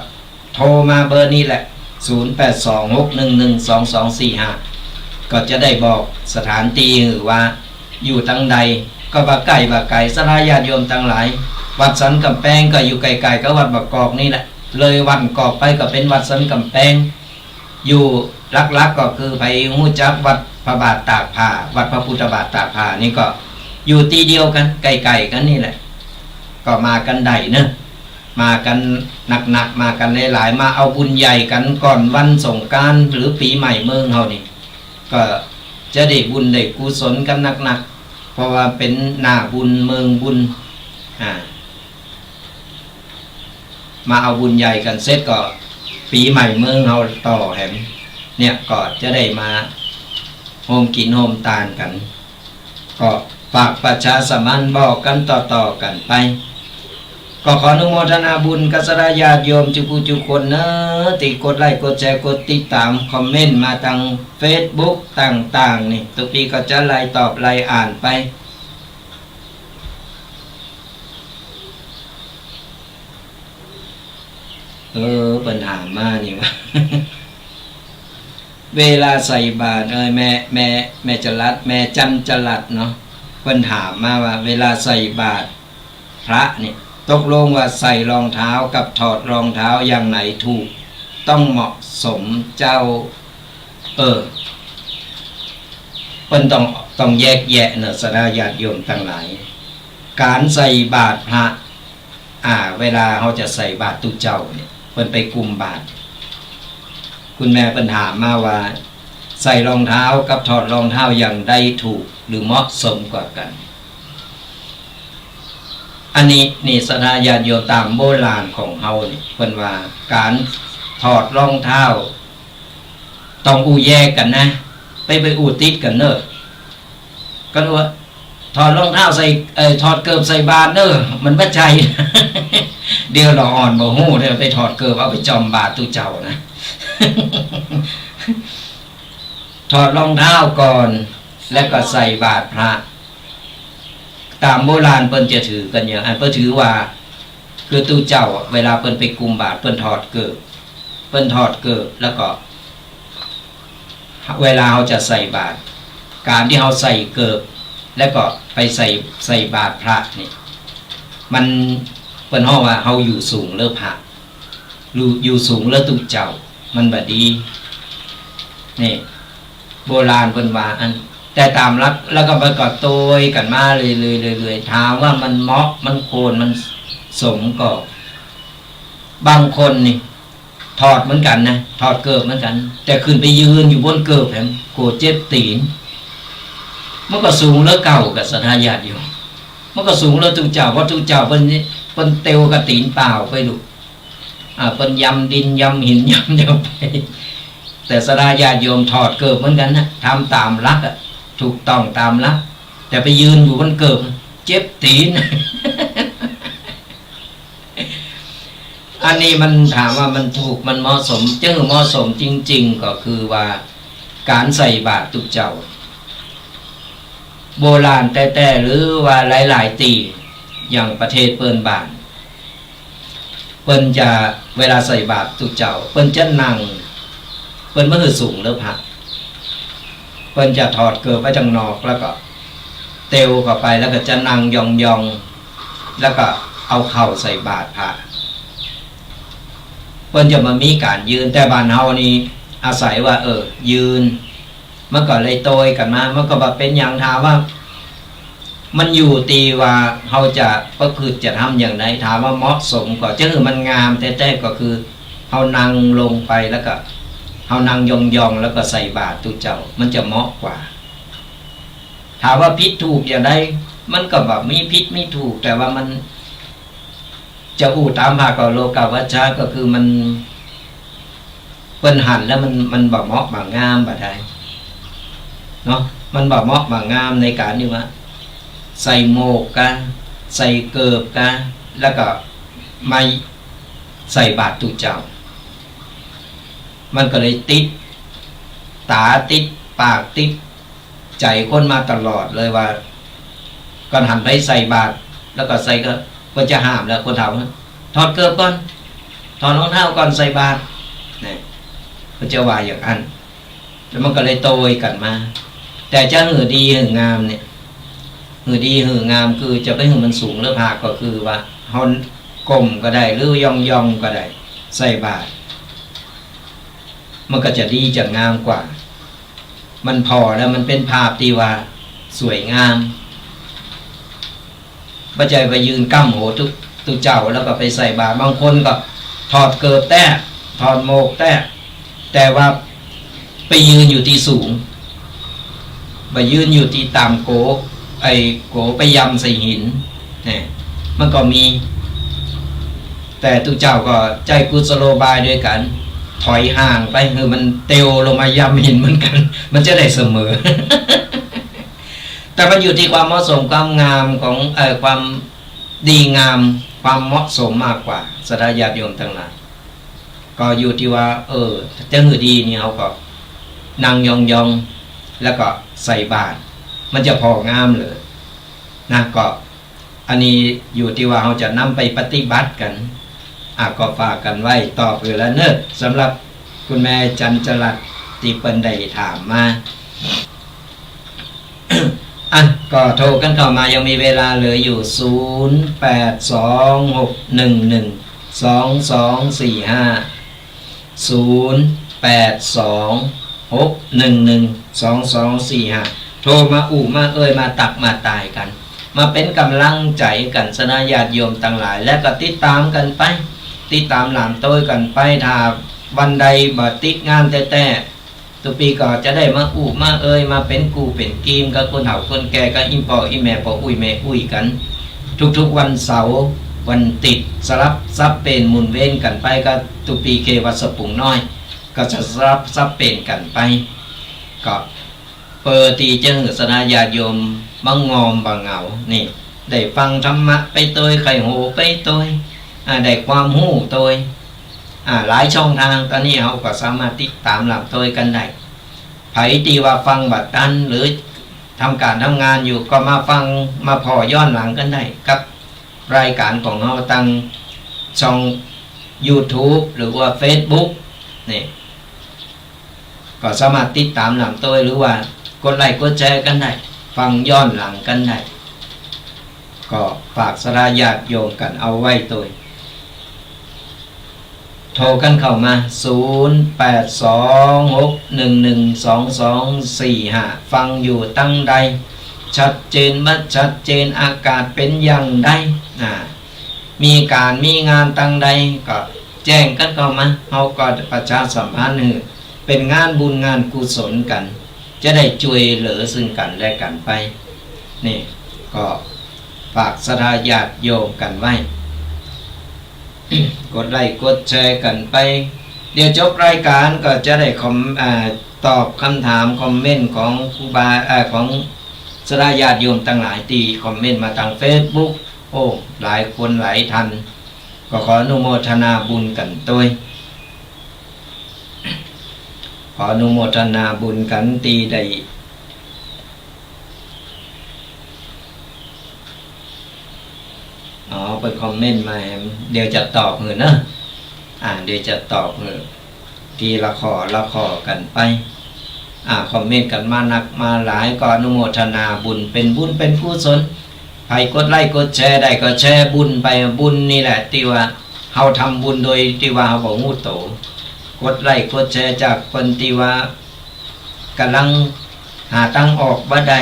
โทรมาเบอร์นี้แหละ0826112245ก็จะได้บอกสถานที่หรือว่าอยู่ทางใดก็บ่ไกลสดาญาติโยมทั้งหลายวัดสันกำแพงก็อยู่ไกลๆก็วัดบกอกนี่แหละ เลยวันก่อไปก็เป็นวัดสันกำแพงอยู่ลักๆก็คือไปหู้จักวัดพระบาทตากผ้าวัดพระพุทธบาทตากผ้านี่ก็อยู่ตีเดียวกันไกลๆกันนี่แหละก็มากันได้เนอะมากันหนักๆมากันหลายๆมาเอาบุญใหญ่กันก่อนวันสงกรานต์หรือปีใหม่เมืองเฮานี่ก็จะได้บุญได้กุศลกันหนักๆเพราะว่าเป็นหน้าบุญเมืองบุญมาเอาบุญใหญ่กันเสร็จก็ปีใหม่เมืองเฮาต่อแหมเนี่ยก็จะได้มาโฮมกินโฮมตานกันก็ฝากประชาสัมพันธ์บอกกันต่อๆกันไปก็ขออนุโมทนาบุญกัสรญาติโยมจุผู้จุคนเนอะติกดไลค์กดแชร์กดติดตามคอมเมนต์มาทาง Facebook ต่างๆนี่ทุกปีก็จะไล่ตอบไล่อ่านไปปัญหามานี่วะ เวลาใส่บาตรแม่จรัดแม่จันจรัดเนาะปัญหามาว่าเวลาใส่บาตรพระเนี่ยตกลงว่าใส่รองเท้ากับถอดรองเท้าอย่างไหนถูกต้องเหมาะสมเจ้าเพิ่นต้องแยกแยะเนอะสดาญาติโยมทั้งหลายการใส่บาตรพระเวลาเขาจะใส่บาตรตุเจ้าเนี่ยเพิ่นไปกุมบาตรคุณแม่ปัญหามาว่าใส่รองเท้ากับถอดรองเท้าอย่างใดถูกหรือเหมาะสมกว่ากันอันนี้นี่สดาญาติโยมตามโบราณของเฮานี่เพิ่นว่าการถอดรองเท้าต้องอูแยกกันนะไปอูติดกันเนอะก็ว่าถอดรองเท้าใส่ถอดเกิบใส่บาตรเนอะมันบ่ใจ เดี๋ยวเราอ่อนบ่ฮู้เดี๋ยวไปถอดเกิบเอาไปจอมบาตรตุเจ้านะ ถอดรองเท้าก่อนแล้วก็ใส่บาตรพระตามโบราณเพิ่นจะถือกันอย่างอันเพิ่นถือว่าคือตุเจ้าเวลาเพิ่นไปกุมบาตรเพิ่นถอดเกิบแล้วก็เวลาเขาจะใส่บาตรการที่เขาใส่เกิบแล้วก็ไปใส่บาตรพระนี่มันเพิ่นฮ้อว่าเขาอยู่สูงเลิศพระอยู่สูงเลิศตุเจ้ามันบ่ดีนี่โบราณเพิ่นว่าอันแต่ตามรักแล้วก็มันก็โตยกันมาเลยถามว่ามันเหมาะมันโคนมันสมก็บางคนนี่ถอดเหมือนกันนะถอดเกิบเหมือนกันแต่ขึ้นไปยืนอยู่บนเกิบแหมโกเจ็บตีนมันก็สูงแล้วเก่ากับสถาญาติอยู่มันก็สูงแล้วตุเจ้าเพราะตุเจ้าเพิ่นเตวกระตีนเปล่าไปดูเพิ่นยำดินยำหินยำไปแต่สดาญาติโยมถอดเกิบเหมือนกันนะทำตามลักถูกต้องตามลักแต่ไปยืนอยู่บนเกิบเจ็บตีน อันนี้มันถามว่ามันถูกมันเหมาะสมจึงเหมาะสมจริงๆก็คือว่าการใส่บาตรตุเจ้าโบราณแต่หรือว่าหลายๆตีอย่างประเทศเปิ้นบ้านเปิ้นจะเวลาใส่บาตรตุเจ้าเปิ้นจะนั่งเปิ้นบ่คือสูงเด้อพระเปิ้นจะถอดเกิบไว้จังนอกแล้วก็เตวเข้าไปแล้วก็จะนั่งยองๆแล้วก็เอาเข่าใส่บาตรพระเปิ้นจะมามีการยืนแต่บ้านเฮานี่อาศัยว่ายืนมันก็เลยโตยกันมามันก็แบบเป็นอย่างถามว่ามันอยู่ตีว่าเฮาจะประพฤติจะทำอย่างไรถามว่าเหมาะสมก็จะคือมันงามแต่ก็คือเฮานั่งลงไปแล้วก็เฮานั่งยองๆแล้วก็ใส่บาตรตุเจ้ามันจะเหมาะกว่าถามว่าผิดถูกอย่างไรมันก็แบบมีผิดไม่ถูกแต่ว่ามันจะอู้ตามภาคโลกาวัชชะก็คือมันเปิ้นหันแล้วมันบ่เหมาะบ่งามบ่ได้เนาะมันบ่เหมาะบ่งามในการที่ว่าใส่โมกกันใส่เกิบกันแล้วก็ไม่ใส่บาตรตุเจ้ามันก็เลยติดตาติดปากติดใจคนมาตลอดเลยว่าก่อนหันไปใส่บาตรแล้วก็ใส่ก็จะห้ามแล้วคนถามถอดเกิบก่อนถอดรองเท้าก่อนใส่บาตรนี่ก็จะว่าอย่างนั้นแล้วมันก็เลยโตยกันมาแต่จะหือดีหืองามเนี่ยหือดีหืองามคือจะไปหือมันสูงหรือผากก็คือว่าเฮาก้มก็ได้หรือยองก็ได้ ใส่บาตรมันก็จะดีจะงามกว่ามันพอแล้วมันเป็นภาพที่ว่าสวยงามปัจจัยไปยืนกั้มโหทุกเจ้าแล้วก็ไปใส่บาตรบางคนก็ถอดเกิบแต้ถอดโมกแต่ว่าไปยืนอยู่ที่สูงไปยืนอยู่ที่ต่ำโกไปยำใส่หินเนี่ยมันก็มีแต่ทุกเจ้าก็ใจกุศโลบายด้วยกันถอยห่างไปคือมันเตวลงมายำหินเหมือนกันมันจะได้เสมอ แต่มันอยู่ที่ความเหมาะสมความงามของความดีงามความเหมาะสมมากกว่าศรัทธาญาติโยมทั้งหลายก็อยู่ที่ว่าจะหือดีนี่เขาก็นั่งยองๆแล้วก็ใส่บาตรมันจะพองามเลยนะก็อันนี้อยู่ที่ว่าเขาจะนำไปปฏิบัติกันก็ฝากกันไว้ต่อไปแล้วเนอะสำหรับคุณแม่จันจรัตน์ที่เปิ้นได้ถามมา ก็โทรกันเข้ามายังมีเวลาเหลืออยู่0826112245 โทรมามามาตักมาตายกันมาเป็นกำลังใจกันสนาญาติโยมต่างหลายและก็ติดตามกันไปติดตามหลามโต้ยกันไปถ้าวันใดบ่ติดงานแต่ตุปีก็จะได้มามามาเป็นกูเป็นกีมกับคนเฒ่าคนแก่กับอิมปออิแม่ปออุ้ยแม่อุ้ยกันทุกๆวันเสาร์วันติดสลับซับเป็นหมุนเว้นกันไปกับตุปีเควัดสปุงน้อยก็จะสลับซับเป็นกันไปก็เปิดตีเจ้าสนาญาติโยมบังงอมบังเหงานี่ได้ฟังธรรมะไปตัวไข่โหไปตัวได้ความหู้ตัวหลายช่องทางตอนนี้เขาก็สามารถติดตามหลับตัวกันได้ไผตีว่าฟังบัดนั้นหรือทำการทำงานอยู่ก็มาฟังมาพอย้อนหลังกันได้กับรายการของเราตั้งช่อง YouTube หรือว่า Facebook นี่ก็สามารถติดตามหลับตัวหรือว่ากดไลค์กดแชร์กันได้ฟังย้อนหลังกันได้ก็ฝากศรัทธาญาติโยมกันเอาไว้ตัวโทรกันเข้ามา0826112245ฟังอยู่ตั้งใดชัดเจนมัดชัดเจนอากาศเป็นอย่างใดมีการมีงานตั้งใดก็แจ้งกันเข้ามาเอาก็ประชาสัมพันธ์เป็นงานบุญงานกุศลกันจะได้ช่วยเหลือซึ่งกันและกันไปนี่ก็ฝากศรัทธาญาติโยมกันไว้ กดไลค์กดแชร์กันไปเดี๋ยวจบรายการก็จะได้ตอบคำถามคอมเมนต์ของครูบาของศรัทธาญาติโยมทั้งหลายที่คอมเมนต์มาทาง Facebook หลายคนหลายท่านก็ขออนุโมทนาบุญกันด้วยขออนุโมทนาบุญกันตีได้เปิดคอมเมนต์มาเดี๋ยวจะตอบเนะเดี๋ยวจะตอบทีละขอกันไปคอมเมนต์กันมานักมาหลายก็อนุโมทนาบุญเป็นบุญเป็นกุศลใครกดไลค์กดแชร์ได้ก็แชร์บุญไปบุญนี่แหละที่ว่าเฮาทำบุญโดยที่ว่าเฮาบ่งูโตกดไลค์กดแชร์จากคนที่ว่ากำลังหาตั้งออกบ่ได้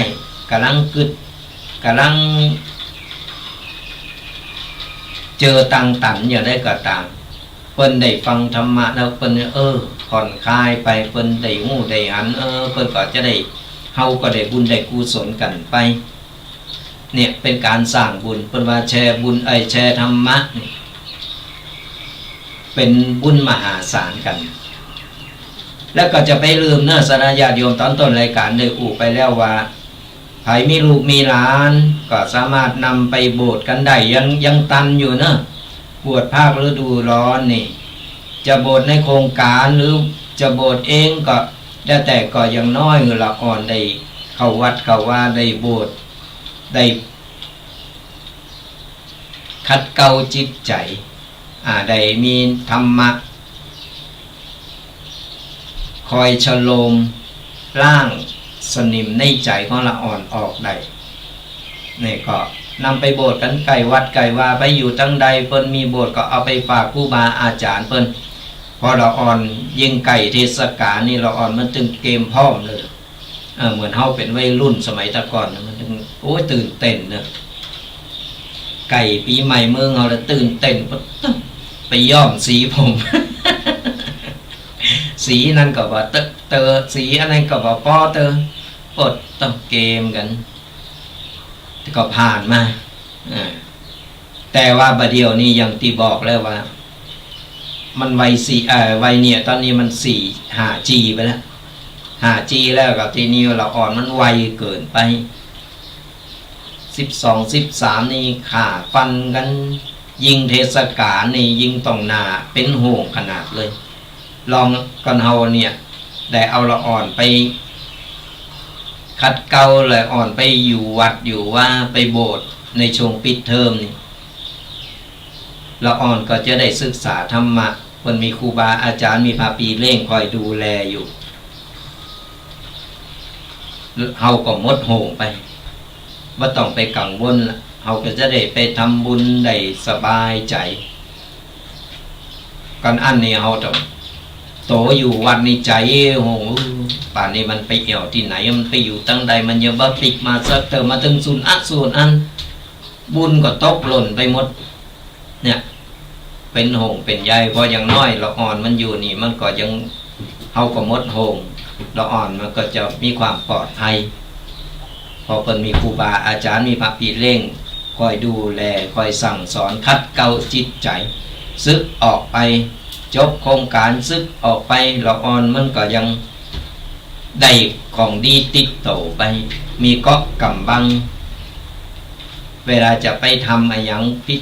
กำลังเจอตังตันอย่างได้ก็ตามเพิ่นได้ฟังธรรมะแล้วเพิ่นผ่อนคลายไปเพิ่นได้หูได้หันเพิ่นก็จะได้เฮาก็ได้บุญได้กุศลกันไปเนี่ยเป็นการสร้างบุญเพิ่นว่าแชร์บุญแชร์ธรรมะนี่เป็นบุญมหาศาลกันแล้วก็จะไปลืมศรัทธาญาติโยมตอนต้นรายการได้ไปแล้วว่าใครมีลูกมีหลานก็สามารถนำไปโบสถ์กันได้ยังตันอยู่บวชภาคฤดูร้อนนี่จะโบสถ์ในโครงการหรือจะโบสถ์เองก็ได้แต่ก็ยังน้อยละอ่อนได้เข้าวัดเข้าว่าได้โบสถ์ได้ขัดเกลาจิตใจได้มีธรรมะคอยชโลมร่างสนิมในใจของละอ่อนออกได้นี่ก็ นำไปโบสถ์กันไก่วัดไก่ว่าไปอยู่ตั้งใดเพิ่นมีโบสถ์ก็เอาไปฝากครูบาอาจารย์เพิ่นพอเราอ่อนยิงไก่เทศกาลนี่เราอ่อนมันตึงเกมพร้อมเลยเหมือนเฮาเป็นวัยรุ่นสมัยตะก่อนมันตึงโอ้ยตื่นเต้นเนอะไก่ปีใหม่เมืองเราแล้วตื่นเต้นไปย้อมสีผม สีนั่นก็ว่าเตอสีอันนั้นก็ว่าป้อเตอปดต้องเกมกันก็ผ่านมาแต่ว่าบัดเดียวนี้อย่างที่บอกแล้วว่ามันวัยเนี่ยตอนนี้มัน5G ไปแล้ว 5G แล้วกับทีนี้เราอ่อนมันไวเกินไป12 13นี่ขาฟันกันยิงเทศกาลนี่ยิงตรงหน้าเป็นห่วงขนาดเลยลองกันเฮาเนี่ยได้เอาละอ่อนไปคัดเกลาละอ่อนไปอยู่วัดอยู่ว่าไปโบสถ์ในช่วงปิดเทอมนี่ละอ่อนก็จะได้ศึกษาธรรมะคนมีครูบาอาจารย์มีพระปีเร่งคอยดูแลอยู่เฮาก็มดโหงไปว่าต้องไปกังวลละเฮาก็จะได้ไปทำบุญได้สบายใจกันอันนี้เฮาต้องโตอยู่วันนี้ใจโหป่านนี้มันไปเอี่ยวที่ไหนมันไปอยู่ตั้งใดมันยังบ่ติดมาสักเติมมาถึงส่วนอันบุญก็ตกหล่นไปหมดเนี่ยเป็นหงเป็นใยเพราะอย่างน้อยละอ่อนมันอยู่นี่มันก็ยังเฮาก็มดหงละอ่อนมันก็จะมีความปลอดภัยพอเพิ่นมีครูบาอาจารย์มีพระปีเร่งคอยดูแลคอยสั่งสอนคัดเกลาจิตใจซึกออกไปจบโครงการซึกออกไปละอ่อนมันก็ยังได้ของดีติดโตไปมีก๊อกกำบังเวลาจะไปทำอะไรอย่างพิ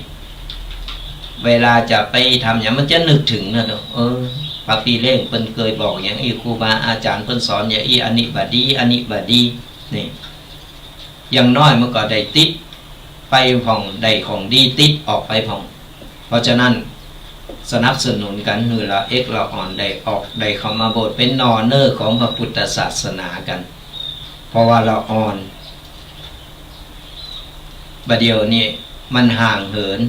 เวลาจะไปทำอย่างมันจะนึกถึงนะพระปีเร่งเพิ่นเคยบอกอย่างครูบาอาจารย์เพิ่นสอนอย่างอันนี้บดีอันนี้บดีนี่อย่างน้อยมันก็ได้ติดไปผ่องได้ของดีติดออกไปผ่องเพราะฉะนั้นสนับสนุนกันคือเราเราอ่อนได้ออกได้เข้ามาโบสถ์เป็นนอเนอร์ของพระพุทธศาสนากันเพราะว่าเราอ่อนบัดเดียวนี้มันห่างเหิน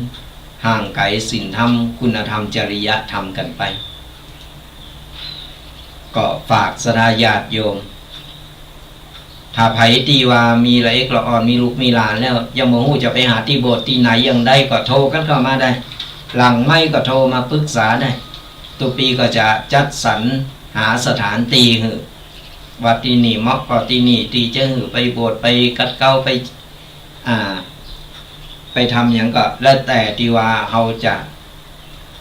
ห่างไกลศีลธรรมคุณธรรมจริยธรรมกันไปก็ฝากศรัทธาญาติโยมถ้าไผตีว่ามีละละอ่อนมีลูกมีหลานแล้วยังบ่ฮู้จะไปหาที่โบสถ์ที่ไหนยังได้ก็โทรกันเข้ามาได้หลังไม่ก็โทรมาปรึกษาได้ตุปีก็จะจัดสรรหาสถานตีหือวัดที่นี่มอกก็ที่นี่ตีจะหือไปโบสถ์ไปกัดเก้าไปทำอย่างก็แล้วแต่ที่ว่าเขาจะ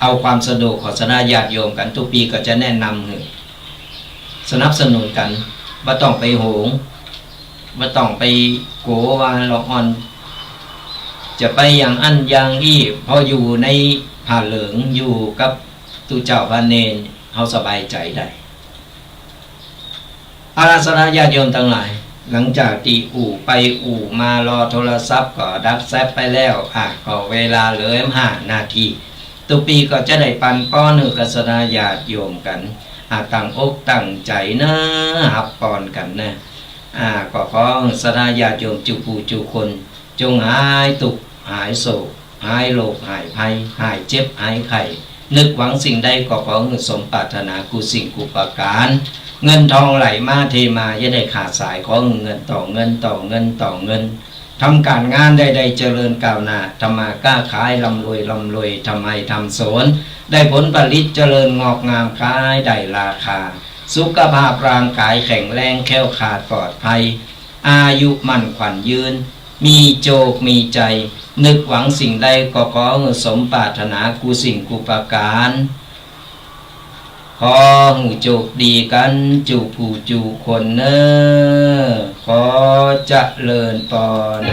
เอาความสะดวกของศรัทธาญาติโยมกันทุกปีก็จะแนะนำหือสนับสนุนกันว่าต้องไปโหงว่าต้องไปโกว่าเราอ่อนจะไปอย่างอันอย่างอี้พออยู่ในผ้าเหลืองอยู่กับตุเจ้าพระเนรเขาสบายใจได้อาราธนาญาติโยมทั้งหลายหลังจากที่ไปมารอโทรศัพท์ก็ดับแซบไปแล้วก็เวลาเหลือ5 นาทีตุปีก็จะได้ปันป้อนหือกับศรัทธาญาติโยมกันตั้งอกตั้งใจนะหับปอนกันนะก็ขอศรัทธาญาติโยมจุผู้จุคนจงหายทุกข์หายโศกหายโรคหายภัยหายเจ็บหายไข้นึกหวังสิ่งใดก็ขอสมปรารถนากุสิ่งกุประการเงินทองไหลมาเทมาอย่าได้ขาดสายของเงินต่อเงินต่อเงินต่อเงินทำการงานใดๆเจริญก้าวหน้าทำมาค้าขายร่ำรวยทำไมทำสวนได้ผลผลิตเจริญงอกงามขายได้ราคาสุขภาพร่างกายแข็งแรงแข็งขาดปลอดภัยอายุมั่นขวัญยืนมีโจกมีใจนึกหวังสิ่งใดก็ขอสมปรารถนากุสิ่งกุประการขอหูโจกดีกันจูผู้จูคนเนอขอเจริญพร